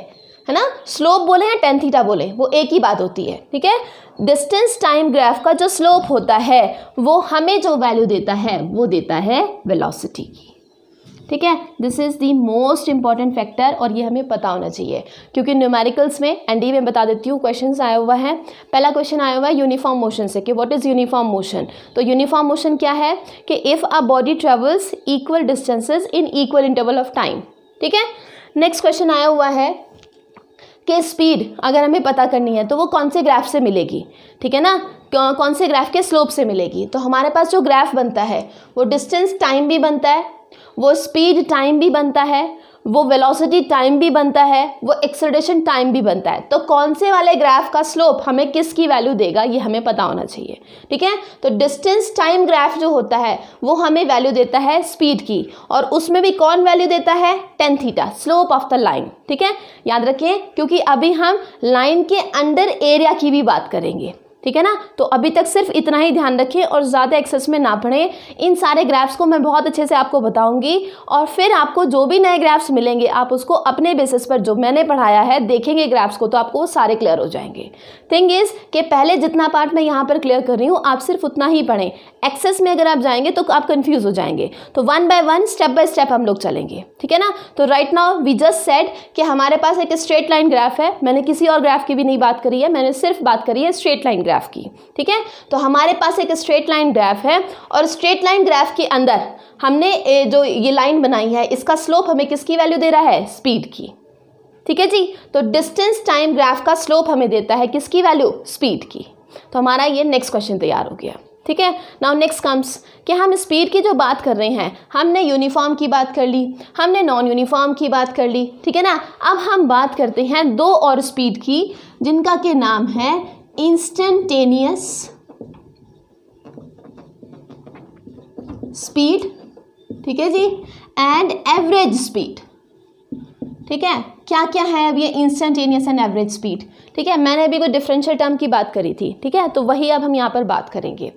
ना, स्लोप बोले या tan थीटा बोले वो एक ही बात होती है। ठीक है, डिस्टेंस टाइम ग्राफ का जो स्लोप होता है वो हमें जो वैल्यू देता है वो देता है वेलोसिटी की। ठीक है, this is the most important factor और ये हमें पता होना चाहिए क्योंकि न्यूमेरिकल्स में एनडी में बता देती हूँ क्वेश्चंस आया हुआ है। पहला क्वेश्चन आया हुआ है यूनिफॉर्म मोशन से कि व्हाट इज यूनिफॉर्म मोशन। तो यूनिफॉर्म मोशन क्या है कि if a body travels equal distances in equal interval of time. ठीक है, नेक्स्ट क्वेश्चन आया हुआ है कि स्पीड अगर हमें पता करनी है तो वो कौन से ग्राफ से मिलेगी। ठीक है ना, कौन से ग्राफ के स्लोप से मिलेगी। तो हमारे पास जो ग्राफ बनता है वो डिस्टेंस टाइम भी बनता है, वो स्पीड टाइम भी बनता है, वो वेलोसिटी टाइम भी बनता है, वो एक्सेलरेशन टाइम भी बनता है। तो कौन से वाले ग्राफ का स्लोप हमें किसकी वैल्यू देगा ये हमें पता होना चाहिए। ठीक है, तो डिस्टेंस टाइम ग्राफ जो होता है वो हमें वैल्यू देता है स्पीड की, और उसमें भी कौन वैल्यू देता है, tan theta, slope of the line. ठीक है, याद रखें क्योंकि अभी हम लाइन के अंडर एरिया की भी बात करेंगे। ठीक है ना, तो अभी तक सिर्फ इतना ही ध्यान रखें और ज़्यादा एक्सेस में ना पढ़ें। इन सारे ग्राफ्स को मैं बहुत अच्छे से आपको बताऊंगी और फिर आपको जो भी नए ग्राफ्स मिलेंगे आप उसको अपने बेसिस पर जो मैंने पढ़ाया है देखेंगे ग्राफ्स को, तो आपको वो सारे क्लियर हो जाएंगे। थिंग इज़ कि पहले जितना पार्ट मैं यहाँ पर क्लियर कर रही हूँ आप सिर्फ उतना ही पढ़ें। एक्सेस में अगर आप जाएंगे तो आप कन्फ्यूज़ हो जाएंगे। तो one by one, step by step हम लोग चलेंगे। ठीक है ना, तो right now we just said कि हमारे पास एक स्ट्रेट लाइन ग्राफ है। मैंने किसी और ग्राफ की भी नहीं बात करी है, मैंने सिर्फ बात करी है स्ट्रेट लाइन ग्राफ की। ठीक है, तो हमारे पास एक स्ट्रेट लाइन ग्राफ है और स्ट्रेट लाइन ग्राफ के अंदर हमने जो ये लाइन बनाई है इसका स्लोप हमें किसकी वैल्यू दे रहा है, स्पीड की। ठीक है जी, तो डिस्टेंस टाइम ग्राफ का स्लोप हमें देता है किसकी वैल्यू, स्पीड की। तो हमारा ये नेक्स्ट क्वेश्चन तैयार हो गया। ठीक है, नाउ नेक्स्ट कम्स कि हम स्पीड की जो बात कर रहे हैं, हमने यूनिफॉर्म की बात कर ली, हमने नॉन यूनिफॉर्म की बात कर ली। ठीक है ना, अब हम बात करते हैं दो और स्पीड की जिनका के नाम है इंस्टेंटेनियस स्पीड, ठीक है जी, एंड एवरेज स्पीड। ठीक है, क्या क्या है अब ये इंस्टेंटेनियस एंड एवरेज स्पीड। ठीक है, मैंने अभी कोई डिफरेंशियल टर्म की बात करी थी। ठीक है, तो वही अब हम यहाँ पर बात करेंगे।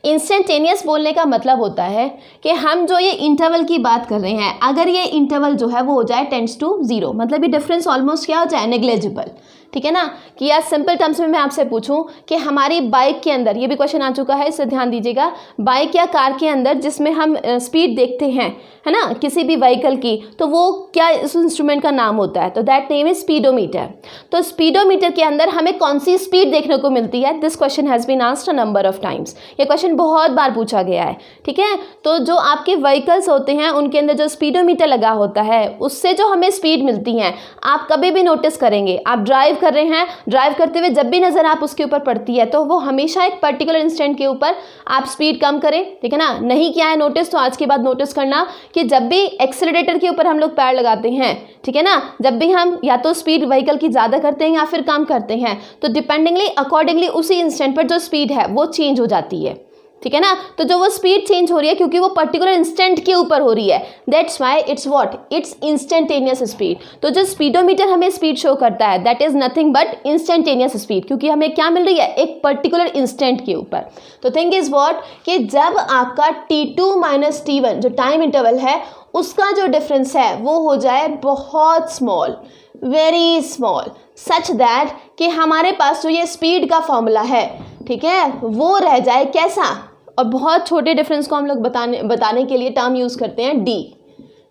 इंस्टेंटेनियस बोलने का मतलब होता है कि हम जो ये इंटरवल की बात कर रहे हैं, अगर ये इंटरवल जो है वो हो जाए टेंड्स टू 0, मतलब ये डिफरेंस ऑलमोस्ट क्या हो जाए, नेग्लेजिबल। ठीक है ना, कि यार सिंपल टर्म्स में मैं आपसे पूछूं कि हमारी बाइक के अंदर, ये भी क्वेश्चन आ चुका है इससे ध्यान दीजिएगा, बाइक या कार के अंदर जिसमें हम स्पीड देखते हैं, है ना, किसी भी व्हीकल की, तो वो क्या इस इंस्ट्रूमेंट का नाम होता है, तो दैट नेम इज स्पीडोमीटर। तो स्पीडोमीटर के अंदर हमें कौन सी स्पीड देखने को मिलती है, this question has been asked a number of times. ये क्वेश्चन बहुत बार पूछा गया है। ठीक है, तो जो आपके व्हीकल्स होते हैं उनके अंदर जो स्पीडोमीटर लगा होता है उससे जो हमें स्पीड मिलती है, आप कभी भी नोटिस करेंगे, आप ड्राइव कर रहे हैं, ड्राइव करते हुए जब भी नज़र आप उसके ऊपर पड़ती है तो वो हमेशा एक पर्टिकुलर इंस्टेंट के ऊपर आप स्पीड कम करें। ठीक है ना, नहीं किया है नोटिस तो आज के बाद नोटिस करना कि जब भी एक्सीलरेटर के ऊपर हम लोग पैर लगाते हैं, ठीक है ना, जब भी हम या तो स्पीड व्हीकल की ज़्यादा करते हैं या फिर कम करते हैं, तो डिपेंडिंगली अकॉर्डिंगली उसी इंस्टेंट पर जो स्पीड है वो चेंज हो जाती है। ठीक है ना, तो जो वो स्पीड चेंज हो रही है क्योंकि वो पर्टिकुलर इंस्टेंट के ऊपर हो रही है, that's why it's what, it's instantaneous speed. तो जो स्पीडोमीटर हमें स्पीड शो करता है that is nothing but instantaneous speed, क्योंकि हमें क्या मिल रही है, एक पर्टिकुलर इंस्टेंट के ऊपर। तो थिंग इज व्हाट कि जब आपका T2 माइनस T1 जो टाइम इंटरवल है उसका जो डिफरेंस है वो हो जाए बहुत small, very small, such that कि हमारे पास जो ये स्पीड का फॉर्मूला है, ठीक है, वो रह जाए कैसा, और बहुत छोटे डिफरेंस को हम लोग बताने के लिए टर्म यूज़ करते हैं D.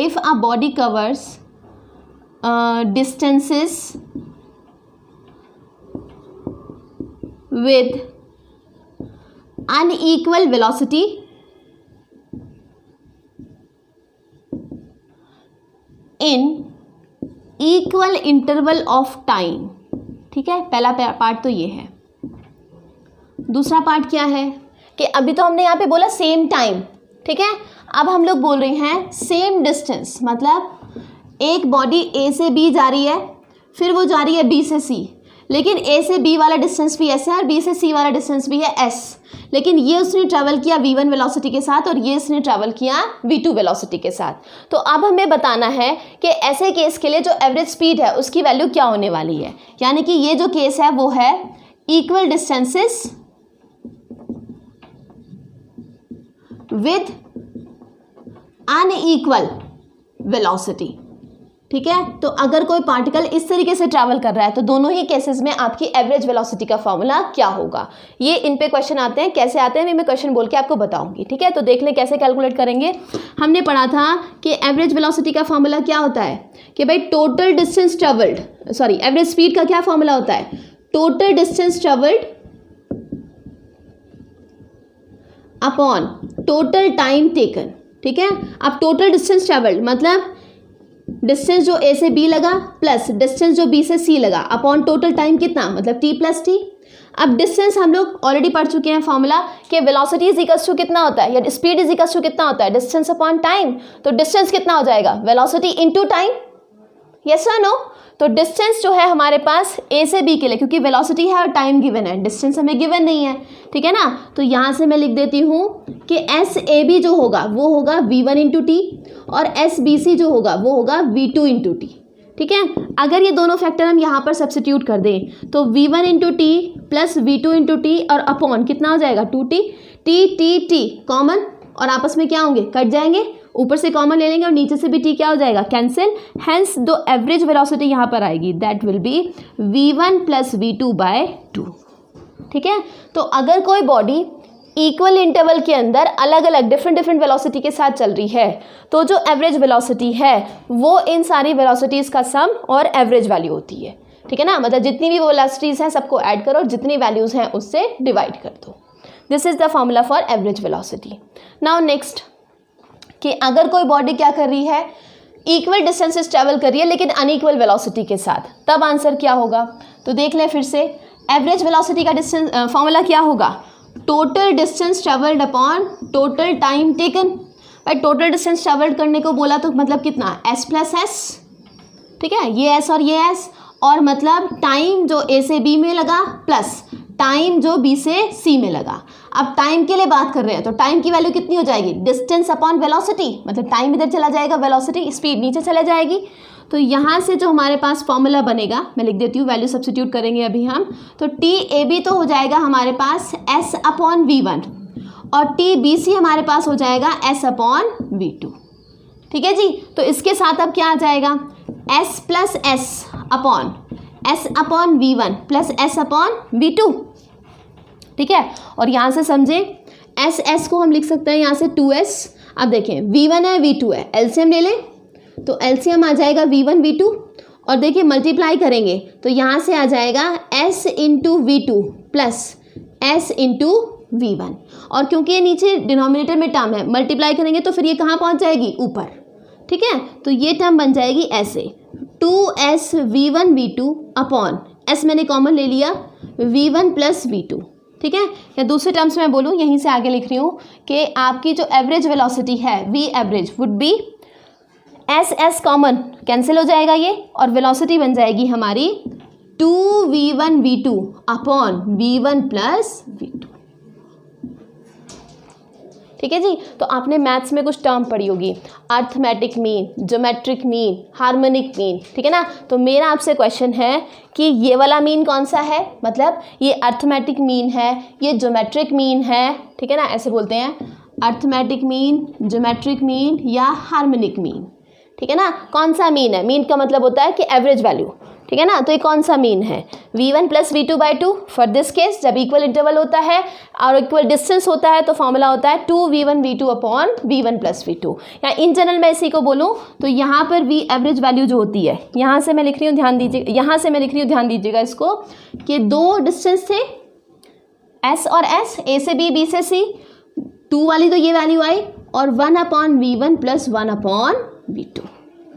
If a body covers distances with unequal velocity in equal interval of time। ठीक है, पहला पार्ट तो ये है। दूसरा पार्ट क्या है कि अभी तो हमने यहाँ पे बोला सेम टाइम, ठीक है, अब हम लोग बोल रहे हैं सेम डिस्टेंस, मतलब एक बॉडी ए से बी जा रही है, फिर वो जा रही है बी से सी, लेकिन ए से बी वाला डिस्टेंस भी एस है और बी से सी वाला डिस्टेंस भी है एस, लेकिन ये उसने ट्रैवल किया v1 वेलोसिटी के साथ और ये इसने ट्रैवल किया v2 वेलोसिटी के साथ। तो अब हमें बताना है कि ऐसे केस के लिए जो एवरेज स्पीड है उसकी वैल्यू क्या होने वाली है। यानी कि ये जो केस है वो है equal distances with unequal velocity. ठीक है, तो अगर कोई पार्टिकल इस तरीके से ट्रैवल कर रहा है तो दोनों ही केसेस में आपकी एवरेज वेलोसिटी का फॉर्मूला क्या होगा। ये इन पे क्वेश्चन आते हैं, कैसे आते हैं मैं क्वेश्चन बोल के आपको बताऊंगी। ठीक है, तो देख लें कैसे कैलकुलेट करेंगे। हमने पढ़ा था कि एवरेज वेलोसिटी का फॉर्मूला क्या होता है कि भाई total distance travelled, sorry average speed का क्या फॉर्मूला होता है, total distance travelled upon total time taken. ठीक है, अब टोटल डिस्टेंस ट्रेवल्ड मतलब डिस्टेंस जो ए से बी लगा प्लस डिस्टेंस जो बी से सी लगा अपॉन टोटल टाइम कितना, मतलब टी प्लस टी। अब डिस्टेंस हम लोग ऑलरेडी पढ़ चुके हैं फॉर्मूला कि वेलोसिटी इज इक्वल्स टू कितना होता है या स्पीड इज इक्वल्स टू कितना होता है, डिस्टेंस अपॉन टाइम। तो डिस्टेंस कितना हो जाएगा, वेलोसिटी इनटू टाइम, यस और नो। तो डिस्टेंस जो है हमारे पास ए से बी के लिए, क्योंकि वेलोसिटी है और टाइम गिवन है, डिस्टेंस हमें गिवन नहीं है, ठीक है ना, तो यहाँ से मैं लिख देती हूँ कि एस ए बी जो होगा वो होगा v1 इंटू टी और एस बी सी जो होगा वो होगा v2 इंटू टी। ठीक है, अगर ये दोनों फैक्टर हम यहाँ पर सब्स्टिट्यूट कर दें तो v1 into T plus v2 into T और अपॉन कितना हो जाएगा 2t, T T T common और आपस में क्या होंगे, कट जाएंगे, ऊपर से कॉमन ले लेंगे और नीचे से भी टी क्या हो जाएगा, कैंसिल। हेंस दो एवरेज वेलोसिटी यहाँ पर आएगी that will be v1 plus v2 by 2। ठीक है, तो अगर कोई बॉडी इक्वल इंटरवल के अंदर अलग अलग डिफरेंट वेलोसिटी के साथ चल रही है तो जो एवरेज वेलोसिटी है वो इन सारी वेलोसिटीज़ का सम और एवरेज वैल्यू होती है। ठीक है ना, मतलब जितनी भी वेलोसिटीज़ हैं सबको ऐड करो और जितनी वैल्यूज़ हैं उससे डिवाइड कर दो। This is the formula for average velocity. Now next कि अगर कोई बॉडी क्या कर रही है, इक्वल डिस्टेंसेस ट्रैवल कर रही है लेकिन अनइक्वल वेलोसिटी के साथ, तब आंसर क्या होगा। तो देख लें फिर से, एवरेज वेलोसिटी का डिस्टेंस फॉर्मूला क्या होगा, total distance travelled upon total time taken. भाई टोटल डिस्टेंस ट्रैवल्ड करने को बोला तो मतलब कितना, एस प्लस एस। ठीक है, ये एस और ये एस, और मतलब टाइम जो ए से बी में लगा प्लस टाइम जो बी से सी में लगा। अब टाइम के लिए बात कर रहे हैं तो टाइम की वैल्यू कितनी हो जाएगी, डिस्टेंस अपॉन वेलोसिटी, मतलब टाइम इधर चला जाएगा, वेलोसिटी स्पीड नीचे चले जाएगी। तो यहाँ से जो हमारे पास फॉर्मूला बनेगा मैं लिख देती हूँ, वैल्यू सब्स्टिट्यूट करेंगे अभी हम, तो टी ए बी तो हो जाएगा हमारे पास एस अपॉन v1 और टी बी सी हमारे पास हो जाएगा एस अपॉन v2। ठीक है जी, तो इसके साथ अब क्या आ जाएगा, S plus S upon v1 plus S upon v2। ठीक है, और यहाँ से समझें एस को हम लिख सकते हैं यहाँ से 2s। अब देखें v1 है v2 है, एलसीएम ले लें तो एलसीएम आ जाएगा v1 v2 और देखिए मल्टीप्लाई करेंगे तो यहाँ से आ जाएगा s into v2 plus s into v1, और क्योंकि ये नीचे डिनोमिनेटर में टर्म है मल्टीप्लाई करेंगे तो फिर ये कहाँ पहुँच जाएगी, ऊपर। ठीक है, तो ये टर्म बन जाएगी ऐसे 2s v1 v2 upon s मैंने कॉमन ले लिया v1 प्लस v2। ठीक है, या दूसरे टर्म्स में बोलूँ, यहीं से आगे लिख रही हूँ कि आपकी जो एवरेज वेलोसिटी है v average would be S common cancel हो जाएगा ये, और वेलोसिटी बन जाएगी हमारी 2v1 v2 upon v1 plus v2। ठीक है जी, तो आपने मैथ्स में कुछ टर्म पढ़ी होगी, arithmetic mean, geometric mean, harmonic mean. ठीक है ना, तो मेरा आपसे क्वेश्चन है कि ये वाला मीन कौन सा है, मतलब ये अर्थमेटिक मीन है, ये ज्योमेट्रिक मीन है। ठीक है ना, ऐसे बोलते हैं अर्थमेटिक मीन, ज्योमेट्रिक मीन या हार्मोनिक मीन। ठीक है ना। कौन सा मीन है, मीन का मतलब होता है कि एवरेज वैल्यू, ठीक है ना। तो ये कौन सा मीन है, v1 plus v2/2 for this case जब इक्वल इंटरवल होता है और इक्वल डिस्टेंस होता है तो फॉर्मूला होता है 2v1 v2 upon v1 plus v2, या इन जनरल मैं इसी को बोलूँ तो यहाँ पर v एवरेज वैल्यू जो होती है, यहाँ से मैं लिख रही हूँ, ध्यान दीजिएगा, यहाँ से मैं लिख रही हूँ, ध्यान दीजिएगा इसको, कि दो डिस्टेंस थे s और s, a से b, b से c, 2 वाली तो ये वैल्यू आई, और 1 upon v1 plus 1 upon v2,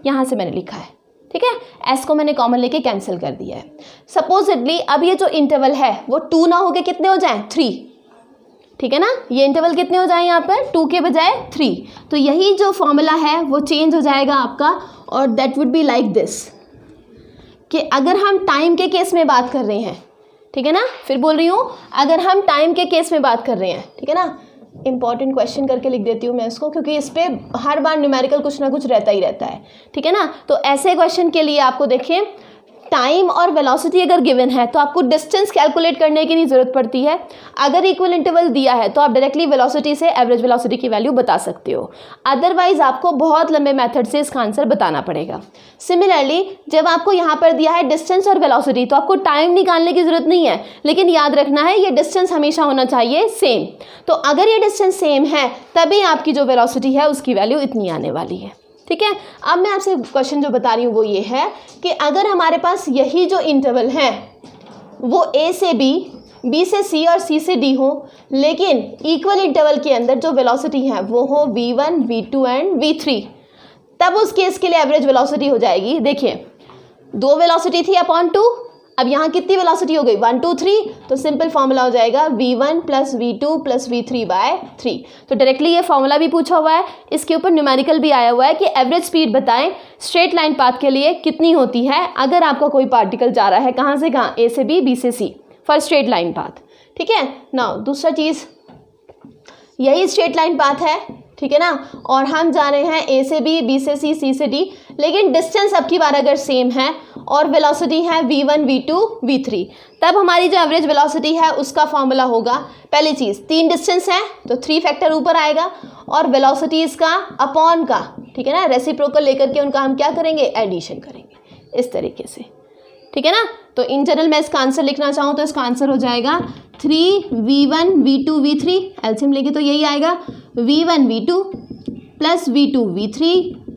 यहाँ से मैंने लिखा है, ठीक है। s को मैंने कॉमन लेके कैंसिल कर दिया है। सपोजिटली अब ये जो इंटरवल है वो 2 ना होके कितने हो जाएं, 3, ठीक है ना। ये इंटरवल कितने हो जाए यहाँ पर, 2 के बजाय 3, तो यही जो फॉर्मूला है वो चेंज हो जाएगा आपका, और that would be like this, कि अगर हम टाइम के केस में बात कर रहे हैं, ठीक है ना, फिर बोल रही हूँ अगर हम टाइम के केस में बात कर रहे हैं, ठीक है ना, इंपॉर्टेंट क्वेश्चन करके लिख देती हूँ मैं इसको, क्योंकि इस पर हर बार न्यूमेरिकल कुछ ना कुछ रहता ही रहता है, ठीक है ना। तो ऐसे क्वेश्चन के लिए आपको देखिए, टाइम और वेलोसिटी अगर गिवन है तो आपको डिस्टेंस कैलकुलेट करने की नहीं ज़रूरत पड़ती है। अगर इक्वल इंटरवल दिया है तो आप डायरेक्टली वेलोसिटी से एवरेज वेलोसिटी की वैल्यू बता सकते हो, अदरवाइज आपको बहुत लंबे मेथड से इसका आंसर बताना पड़ेगा। सिमिलरली जब आपको यहाँ पर दिया है डिस्टेंस और वेलोसिटी तो आपको टाइम निकालने की ज़रूरत नहीं है, लेकिन याद रखना है ये डिस्टेंस हमेशा होना चाहिए सेम। तो अगर ये डिस्टेंस सेम है तभी आपकी जो वेलोसिटी है उसकी वैल्यू इतनी आने वाली है, ठीक है। अब मैं आपसे क्वेश्चन जो बता रही हूँ वो ये है कि अगर हमारे पास यही जो इंटरवल है वो a से b, b से c और c से d हो, लेकिन इक्वल इंटरवल के अंदर जो वेलोसिटी है वो हो v1, v2 एंड v3, तब उस केस के लिए एवरेज वेलोसिटी हो जाएगी, देखिए 2 वेलोसिटी थी अपॉन 2, अब यहाँ कितनी वेलोसिटी हो गई 1 2 3, तो सिंपल फार्मूला हो जाएगा v1 plus v2 plus v3/3। तो डायरेक्टली ये फार्मूला भी पूछा हुआ है, इसके ऊपर न्यूमेरिकल भी आया हुआ है कि एवरेज स्पीड बताएं स्ट्रेट लाइन पाथ के लिए कितनी होती है अगर आपका कोई पार्टिकल जा रहा है कहाँ से कहाँ, a से b, b से c for straight line path, ठीक है। नाउ दूसरा चीज़, यही स्ट्रेट लाइन पाथ है, ठीक है ना, और हम जा रहे हैं a से b, b से c, c से d, लेकिन डिस्टेंस अब की बार अगर सेम है और वेलोसिटी है v1, v2, v3, तब हमारी जो एवरेज वेलोसिटी है उसका फॉर्मूला होगा, पहली चीज़ 3 डिस्टेंस है तो 3 फैक्टर ऊपर आएगा, और वेलोसिटीज़ का अपॉन का, ठीक है ना, रेसिप्रोकल लेकर के उनका हम क्या करेंगे, एडिशन करेंगे इस तरीके से, ठीक है ना। तो इन जनरल मैं इसका आंसर लिखना चाहूँ तो इसका आंसर हो जाएगा 3v1 v2 v3, एलसीएम लेके तो यही आएगा v1 v2 plus v2 v3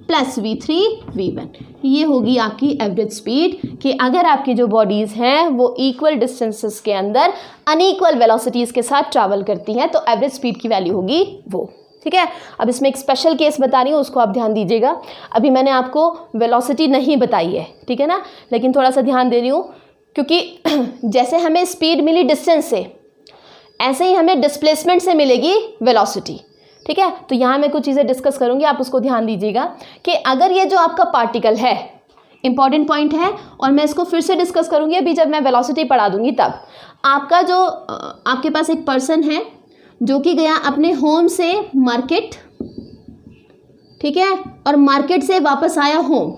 plus v3 v1। ये होगी आपकी एवरेज स्पीड, कि अगर आपकी जो बॉडीज़ हैं वो इक्वल डिस्टेंसेस के अंदर अनइक्वल वेलोसिटीज़ के साथ ट्रैवल करती हैं तो एवरेज स्पीड की वैल्यू होगी वो, ठीक है। अब इसमें एक स्पेशल केस बता रही हूँ, उसको आप ध्यान दीजिएगा। अभी मैंने आपको वेलोसिटी नहीं बताई है, ठीक है ना, लेकिन थोड़ा सा ध्यान दे रही हूँ, क्योंकि जैसे हमें स्पीड मिली डिस्टेंस से, ऐसे ही हमें डिस्प्लेसमेंट से मिलेगी वेलोसिटी, ठीक है। तो यहाँ मैं कुछ चीज़ें डिस्कस करूँगी, आप उसको ध्यान दीजिएगा कि अगर ये जो आपका पार्टिकल है, इंपॉर्टेंट पॉइंट है, और मैं इसको फिर से डिस्कस करूँगी अभी जब मैं वेलोसिटी पढ़ा दूँगी तब, आपका जो आपके पास एक पर्सन है जो कि गया अपने होम से मार्केट, ठीक है, और मार्केट से वापस आया होम।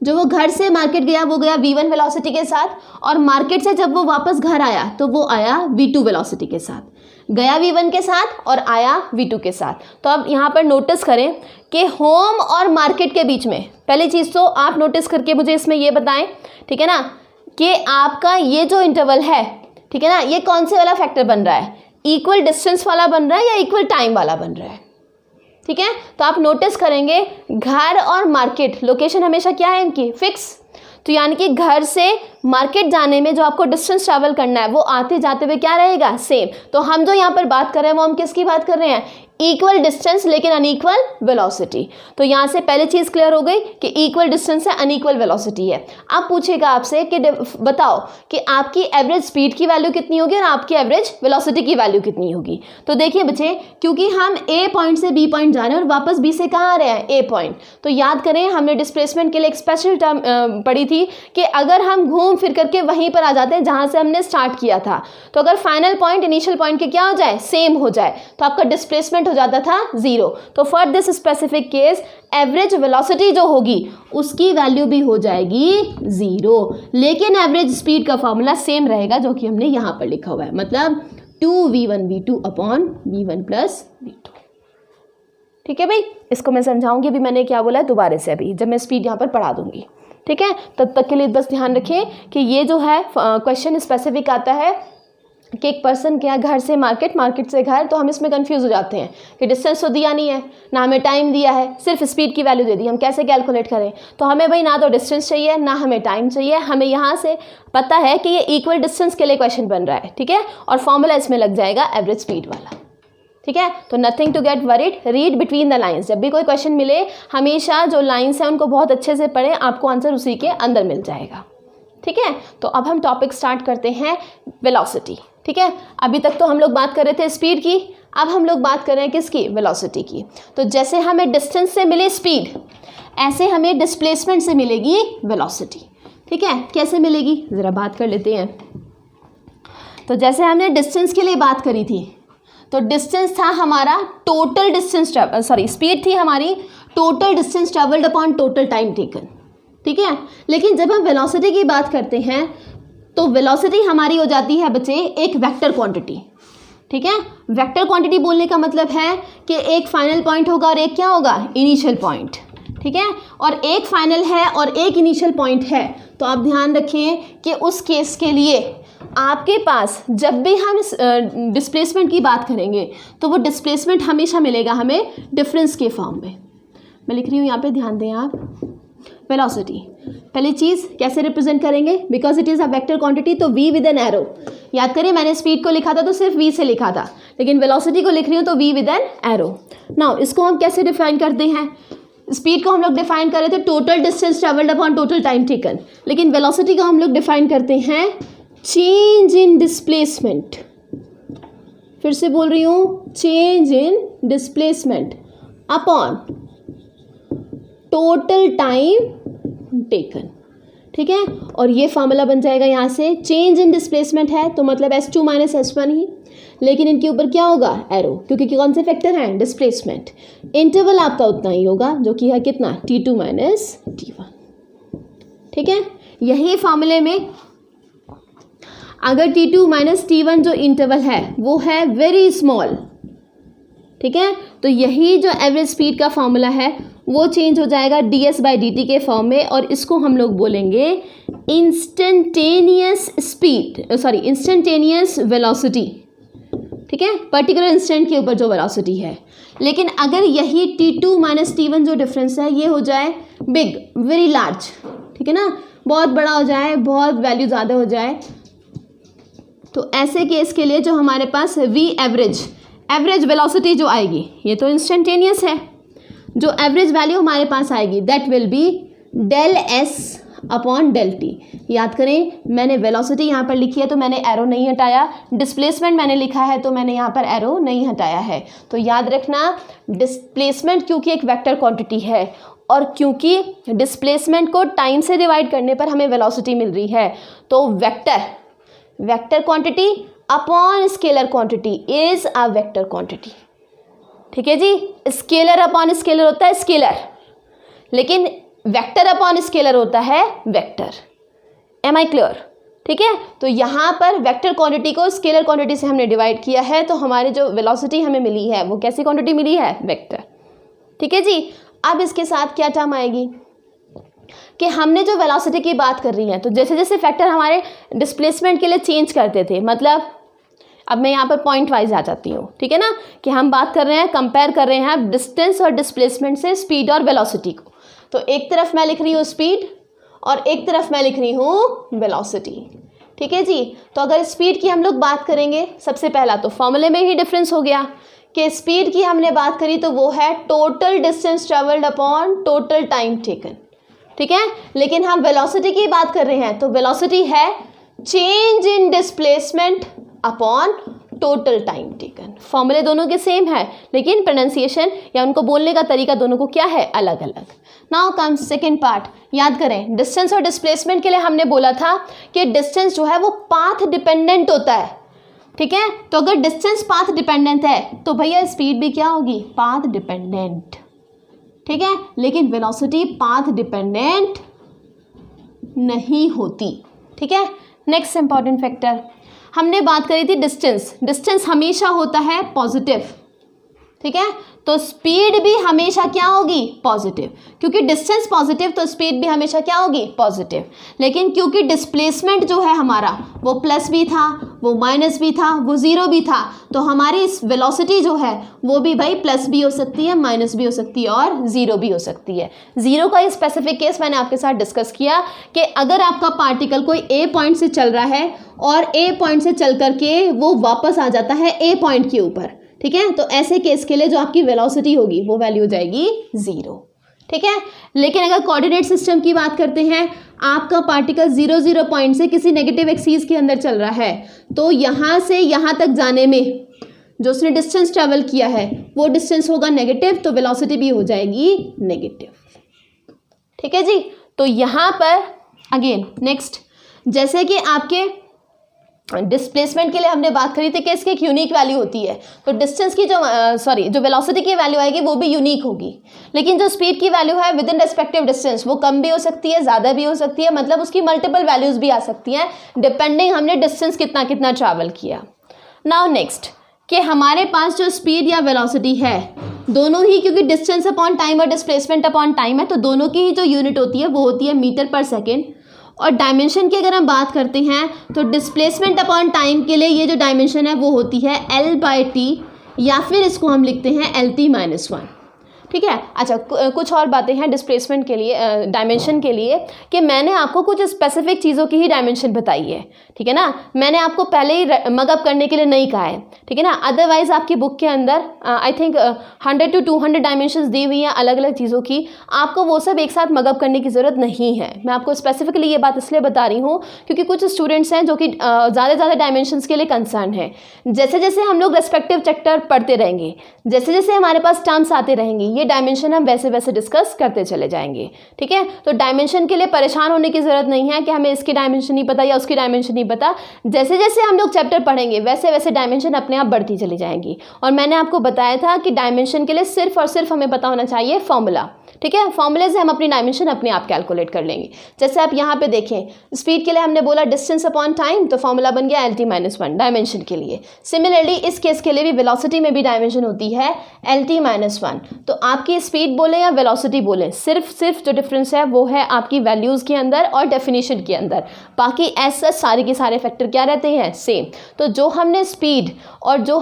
जो वो घर से मार्केट गया वो गया v1 वेलोसिटी के साथ, और मार्केट से जब वो वापस घर आया तो वो आया v2 वेलोसिटी के साथ, गया v1 के साथ और आया v2 के साथ। तो अब यहाँ पर नोटिस करें कि होम और मार्केट के बीच में, पहली चीज़ तो आप नोटिस करके मुझे इसमें ये बताएं, ठीक है ना, कि आपका ये जो इंटरवल है, ठीक है ना, ये कौन से वाला फैक्टर बन रहा है, इक्वल डिस्टेंस वाला बन रहा है या इक्वल टाइम वाला बन रहा है, ठीक है। तो आप नोटिस करेंगे घर और मार्केट लोकेशन हमेशा क्या है इनकी, फिक्स। तो यानी कि घर से मार्केट जाने में जो आपको डिस्टेंस ट्रैवल करना है वो आते जाते हुए क्या रहेगा, सेम। तो हम जो यहाँ पर बात कर रहे हैं वो हम किसकी बात कर रहे हैं, इक्वल डिस्टेंस लेकिन अनइक्वल वेलोसिटी। तो यहाँ से पहले चीज़ क्लियर हो गई कि इक्वल डिस्टेंस है, अनइक्वल वेलोसिटी है। अब पूछेगा आपसे कि बताओ कि आपकी एवरेज स्पीड की वैल्यू कितनी होगी और आपकी एवरेज वेलोसिटी की वैल्यू कितनी होगी। तो देखिए बच्चे, क्योंकि हम ए पॉइंट से बी पॉइंट जा रहे हैं और वापस बी से कहाँ आ रहे हैं, ए पॉइंट, तो याद करें हमने डिस्प्लेसमेंट के लिए एक स्पेशल टर्म पढ़ी थी कि अगर हम घूम फिर करके वहीं पर आ जाते हैं जहाँ से हमने स्टार्ट किया था, तो अगर फाइनल पॉइंट इनिशियल पॉइंट के क्या हो जाए, सेम हो जाए, तो आपका डिस्प्लेसमेंट हो जाता था 0। तो for this specific case average velocity जो होगी उसकी वैल्यू भी हो जाएगी 0, लेकिन एवरेज स्पीड का फॉर्मूला सेम रहेगा जो कि हमने यहाँ पर लिखा हुआ है, मतलब 2v1 v2 upon v1 plus v2, ठीक है भाई, इसको मैं समझाऊंगी। अभी मैंने क्या बोला है दोबारा से, अभी जब मैं स्पीड यहाँ पर पढ़ा दूंगी, ठीक है। तब तक के लिए बस ध्यान रखें कि ये जो है क्वेश्चन स्पेसिफिक आता है कि एक पर्सन क्या घर से मार्केट, मार्केट से घर, तो हम इसमें कंफ्यूज हो जाते हैं कि डिस्टेंस तो दिया नहीं है, ना हमें टाइम दिया है, सिर्फ स्पीड की वैल्यू दे दी, हम कैसे कैलकुलेट करें। तो हमें भाई ना तो डिस्टेंस चाहिए ना हमें टाइम चाहिए, हमें यहाँ से पता है कि ये इक्वल डिस्टेंस के लिए क्वेश्चन बन रहा है, ठीक है। और फॉर्मूला इसमें लग जाएगा एवरेज स्पीड वाला, ठीक है। तो nothing to get worried, read between the lines. जब भी कोई क्वेश्चन मिले हमेशा जो लाइन्स हैं उनको बहुत अच्छे से पढ़ें, आपको आंसर उसी के अंदर मिल जाएगा, ठीक है। तो अब हम टॉपिक स्टार्ट करते हैं वेलोसिटी, ठीक है। अभी तक तो हम लोग बात कर रहे थे स्पीड की, अब हम लोग बात कर रहे हैं किसकी, वेलोसिटी की। तो जैसे हमें डिस्टेंस से मिले स्पीड, ऐसे हमें डिस्प्लेसमेंट से मिलेगी वेलोसिटी, ठीक है। कैसे मिलेगी ज़रा बात कर लेते हैं। तो जैसे हमने डिस्टेंस के लिए बात करी थी, तो डिस्टेंस था हमारा टोटल डिस्टेंस, स्पीड थी हमारी total distance travelled upon total time taken, ठीक है। लेकिन जब हम वेलोसिटी की बात करते हैं तो वेलोसिटी हमारी हो जाती है बच्चे एक वेक्टर क्वांटिटी, ठीक है। वेक्टर क्वांटिटी बोलने का मतलब है कि एक फाइनल पॉइंट होगा और एक क्या होगा, इनिशियल पॉइंट, ठीक है। और एक फाइनल है और एक इनिशियल पॉइंट है, तो आप ध्यान रखें कि उस केस के लिए आपके पास जब भी हम डिस्प्लेसमेंट की बात करेंगे तो वो डिस्प्लेसमेंट हमेशा मिलेगा हमें डिफरेंस के फॉर्म में। मैं लिख रही हूँ यहाँ पे, ध्यान दें आप। वेलोसिटी पहली चीज़ कैसे रिप्रेजेंट करेंगे, because it is a vector quantity, तो v विद एन एरो। याद करिए मैंने स्पीड को लिखा था तो सिर्फ v से लिखा था, लेकिन वेलोसिटी को लिख रही हूँ तो v with an arrow. Now इसको हम कैसे डिफाइन करते हैं, स्पीड को हम लोग डिफाइन कर रहे थे total distance travelled upon total time taken, लेकिन वेलोसिटी को हम लोग डिफाइन करते हैं चेंज इन डिस्प्लेसमेंट। फिर से बोल रही हूँ, change in displacement upon total time taken, ठीक है। और ये फॉर्मूला बन जाएगा यहाँ से, चेंज इन डिस्प्लेसमेंट है तो मतलब s2 माइनस s1 ही, लेकिन इनके ऊपर क्या होगा, एरो, क्योंकि कौन से फैक्टर हैं, डिस्प्लेसमेंट। इंटरवल आपका उतना ही होगा जो कि है कितना, t2 माइनस t1, ठीक है। यही फॉर्मूले में अगर t2 माइनस t1 जो इंटरवल है वो है वेरी स्मॉल, ठीक है, तो यही जो एवरेज स्पीड का फॉर्मूला है वो चेंज हो जाएगा ds/dt के फॉर्म में, और इसको हम लोग बोलेंगे इंस्टेंटेनियस स्पीड, इंस्टेंटेनियस वेलोसिटी, ठीक है, पर्टिकुलर इंस्टेंट के ऊपर जो वेलोसिटी है। लेकिन अगर यही t2 माइनस t1 जो डिफरेंस है ये हो जाए बिग, वेरी लार्ज, ठीक है ना, बहुत बड़ा हो जाए, बहुत वैल्यू ज़्यादा हो जाए, तो ऐसे केस के लिए जो हमारे पास v एवरेज वेलोसिटी जो आएगी, ये तो इंस्टेंटेनियस है, जो एवरेज वैल्यू हमारे पास आएगी that will be del s upon del t। याद करें मैंने वेलोसिटी यहाँ पर लिखी है तो मैंने एरो नहीं हटाया, डिस्प्लेसमेंट मैंने लिखा है तो मैंने यहाँ पर एरो नहीं हटाया है। तो याद रखना डिस्प्लेसमेंट क्योंकि एक वेक्टर क्वांटिटी है और क्योंकि डिस्प्लेसमेंट को टाइम से डिवाइड करने पर हमें वेलोसिटी मिल रही है, तो vector quantity upon scalar quantity is a vector quantity, ठीक है जी। स्केलर अपॉन स्केलर होता है स्केलर, लेकिन वेक्टर अपॉन स्केलर होता है वेक्टर। एम आई क्लियर, ठीक है। तो यहाँ पर वेक्टर क्वांटिटी को स्केलर क्वांटिटी से हमने डिवाइड किया है, तो हमारी जो वेलोसिटी हमें मिली है वो कैसी क्वांटिटी मिली है, वेक्टर, ठीक है जी। अब इसके साथ क्या टर्म आएगी कि हमने जो वेलोसिटी की बात कर रही है, तो जैसे जैसे फैक्टर हमारे डिस्प्लेसमेंट के लिए चेंज करते थे, मतलब अब मैं यहाँ पर पॉइंट वाइज आ जाती हूँ, ठीक है ना, कि हम बात कर रहे हैं, कंपेयर कर रहे हैं डिस्टेंस और डिस्प्लेसमेंट से स्पीड और वेलोसिटी को। तो एक तरफ मैं लिख रही हूँ स्पीड और एक तरफ मैं लिख रही हूँ वेलोसिटी, ठीक है जी। तो अगर स्पीड की हम लोग बात करेंगे, सबसे पहला तो फॉर्मूले में ही डिफरेंस हो गया कि स्पीड की हमने बात करी तो वो है total distance travelled upon total time taken, ठीक है। लेकिन हम वेलोसिटी की बात कर रहे हैं तो वेलोसिटी है change in displacement upon total time taken. फॉर्मूले दोनों के सेम है लेकिन प्रोनाउंसिएशन या उनको बोलने का तरीका दोनों को क्या है, अलग अलग। Now comes second part. याद करें डिस्टेंस और डिस्प्लेसमेंट के लिए हमने बोला था कि डिस्टेंस जो है वो पाथ डिपेंडेंट होता है, ठीक है। तो अगर डिस्टेंस पाथ डिपेंडेंट है तो भैया स्पीड भी क्या होगी, पाथ डिपेंडेंट, ठीक है। लेकिन वेलोसिटी पाथ डिपेंडेंट नहीं होती, ठीक है। नेक्स्ट इंपॉर्टेंट फैक्टर हमने बात करी थी डिस्टेंस। डिस्टेंस हमेशा होता है पॉजिटिव, ठीक है। तो स्पीड भी हमेशा क्या होगी, पॉजिटिव, क्योंकि डिस्टेंस पॉजिटिव तो स्पीड भी हमेशा क्या होगी, पॉजिटिव। लेकिन क्योंकि डिस्प्लेसमेंट जो है हमारा वो प्लस भी था, वो माइनस भी था, वो ज़ीरो भी था, तो हमारी इस वेलोसिटी जो है वो भी भाई प्लस भी हो सकती है, माइनस भी हो सकती है और ज़ीरो भी हो सकती है। ज़ीरो का ये स्पेसिफिक केस मैंने आपके साथ डिस्कस किया कि अगर आपका पार्टिकल कोई ए पॉइंट से चल रहा है और ए पॉइंट से चल करके वो वापस आ जाता है ए पॉइंट के ऊपर, ठीक है, तो ऐसे केस के लिए जो आपकी वेलोसिटी होगी वो वैल्यू हो जाएगी 0, ठीक है। लेकिन अगर कोऑर्डिनेट सिस्टम की बात करते हैं, आपका पार्टिकल 0 पॉइंट से किसी नेगेटिव एक्सीस के अंदर चल रहा है, तो यहाँ से यहाँ तक जाने में जो उसने डिस्टेंस ट्रेवल किया है वो डिस्टेंस होगा नेगेटिव, तो वेलोसिटी भी हो जाएगी नेगेटिव, ठीक है जी। तो यहाँ पर अगेन नेक्स्ट, जैसे कि आपके डिस्प्लेसमेंट के लिए हमने बात करी थी कि इसकी एक यूनिक वैल्यू होती है, तो डिस्टेंस की जो वेलोसिटी की वैल्यू आएगी वो भी यूनिक होगी। लेकिन जो स्पीड की वैल्यू है विद इन रेस्पेक्टिव डिस्टेंस वो कम भी हो सकती है, ज़्यादा भी हो सकती है, मतलब उसकी मल्टीपल वैल्यूज भी आ सकती हैं डिपेंडिंग हमने डिस्टेंस कितना कितना ट्रैवल किया। नाउ नेक्स्ट, कि हमारे पास जो स्पीड या वेलोसिटी है दोनों ही, क्योंकि डिस्टेंस अपॉन टाइम और डिस्प्लेसमेंट अपॉन टाइम है, तो दोनों की ही जो यूनिट होती है वो होती है मीटर पर सेकेंड। और डायमेंशन की अगर हम बात करते हैं तो डिस्प्लेसमेंट अपॉन टाइम के लिए ये जो डायमेंशन है वो होती है L/T, या फिर इसको हम लिखते हैं LT-1, ठीक है। अच्छा, कुछ और बातें हैं डिस्प्लेसमेंट के लिए, डायमेंशन के लिए, कि मैंने आपको कुछ स्पेसिफिक चीज़ों की ही डायमेंशन बताई है, ठीक है ना, मैंने आपको पहले ही मगअप करने के लिए नहीं कहा है, ठीक है ना। अदरवाइज आपकी बुक के अंदर आई थिंक 100 to 200 डायमेंशंस दी हुई हैं अलग अलग चीज़ों की, आपको वो सब एक साथ मगअप करने की ज़रूरत नहीं है। मैं आपको स्पेसिफिकली ये बात इसलिए बता रही हूँ क्योंकि कुछ स्टूडेंट्स हैं जो कि ज़्यादा डायमेंशंस के लिए कंसर्न है। जैसे जैसे हम लोग रेस्पेक्टिव चैप्टर पढ़ते रहेंगे, जैसे जैसे हमारे पास टर्म्स आते रहेंगे, ये डायमेंशन हम वैसे वैसे डिस्कस करते चले जाएंगे, ठीक है। तो डायमेंशन के लिए परेशान होने की ज़रूरत नहीं है कि हमें इसकी डायमेंशन नहीं पता या उसकी डायमेंशन नहीं पता। जैसे जैसे हम लोग चैप्टर पढ़ेंगे वैसे वैसे डायमेंशन अपने आप बढ़ती चली जाएंगी। और मैंने आपको बताया था कि डायमेंशन के लिए सिर्फ और सिर्फ हमें पता होना चाहिए फॉर्मूला, ठीक है। फॉर्मूले से हम अपनी डायमेंशन अपने आप कैलकुलेट कर लेंगे। जैसे आप यहाँ पे देखें, स्पीड के लिए हमने बोला डिस्टेंस अपॉन टाइम, तो फॉर्मूला बन गया LT-1 डायमेंशन के लिए। सिमिलरली इस केस के लिए भी वेलोसिटी में भी डायमेंशन होती है LT-1। तो आपकी स्पीड बोले या वेलोसिटी बोले, सिर्फ जो डिफरेंस है वो है आपकी वैल्यूज़ के अंदर और डेफिनेशन के अंदर। बाकी ऐसा सारे के सारे फैक्टर क्या रहते हैं, सेम। तो जो हमने स्पीड और जो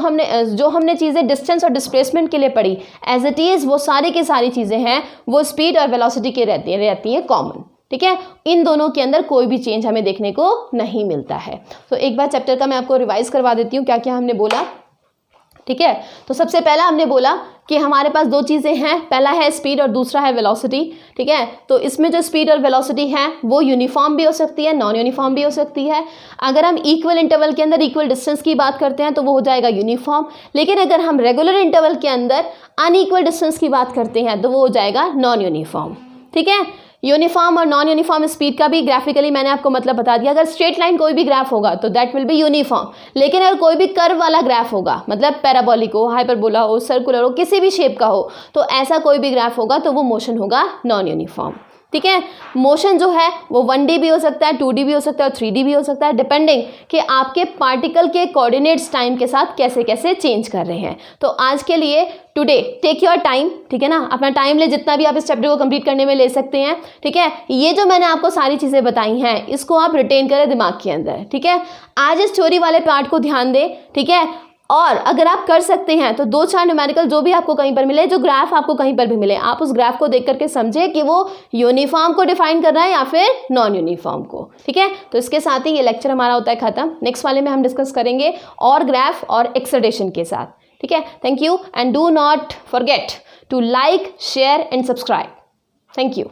हमने चीज़ें डिस्टेंस और डिस्प्लेसमेंट के लिए पढ़ी एज इट इज़, वो सारी की सारी चीज़ें हैं वो स्पीड और वेलोसिटी के रहती हैं कॉमन, ठीक है। इन दोनों के अंदर कोई भी चेंज हमें देखने को नहीं मिलता है। तो एक बार चैप्टर का मैं आपको रिवाइज करवा देती हूँ क्या क्या हमने बोला, ठीक है। तो सबसे पहला हमने बोला कि हमारे पास दो चीज़ें हैं, पहला है स्पीड और दूसरा है वेलोसिटी, ठीक है। तो इसमें जो स्पीड और वेलोसिटी है वो यूनिफॉर्म भी हो सकती है, नॉन यूनिफॉर्म भी हो सकती है। अगर हम इक्वल इंटरवल के अंदर इक्वल डिस्टेंस की बात करते हैं तो वो हो जाएगा यूनिफॉर्म। लेकिन अगर हम रेगुलर इंटरवल के अंदर अनइक्वल डिस्टेंस की बात करते हैं तो वो हो जाएगा नॉन यूनिफॉर्म, ठीक है। यूनिफॉर्म और नॉन यूनिफॉर्म स्पीड का भी ग्राफिकली मैंने आपको मतलब बता दिया। अगर स्ट्रेट लाइन कोई भी ग्राफ होगा तो दैट विल बी यूनिफॉर्म, लेकिन अगर कोई भी कर्व वाला ग्राफ होगा, मतलब पैराबोलिक हो, हाइपरबोला हो, सर्कुलर हो, किसी भी शेप का हो, तो ऐसा कोई भी ग्राफ होगा तो वो मोशन होगा नॉन यूनिफॉर्म, ठीक है। मोशन जो है वो 1D भी हो सकता है, 2D भी हो सकता है और 3D भी हो सकता है, डिपेंडिंग कि आपके पार्टिकल के कोऑर्डिनेट्स टाइम के साथ कैसे कैसे चेंज कर रहे हैं। तो आज के लिए टुडे टेक योर टाइम, ठीक है ना, अपना टाइम ले, जितना भी आप इस चैप्टर को कंप्लीट करने में ले सकते हैं, ठीक है। ये जो मैंने आपको सारी चीज़ें बताई हैं इसको आप रिटेन करें दिमाग के अंदर, ठीक है। आज इस थ्योरी वाले पार्ट को ध्यान दें, ठीक है। और अगर आप कर सकते हैं तो 2-4 न्यूमेरिकल जो भी आपको कहीं पर मिले, जो ग्राफ आपको कहीं पर भी मिले, आप उस ग्राफ को देख करके समझे कि वो यूनिफॉर्म को डिफाइन कर रहा है या फिर नॉन यूनिफॉर्म को, ठीक है। तो इसके साथ ही ये लेक्चर हमारा होता है खत्म। नेक्स्ट वाले में हम डिस्कस करेंगे और ग्राफ और एक्सेलरेशन के साथ, ठीक है। Thank you and do not forget to like, share and subscribe. Thank you.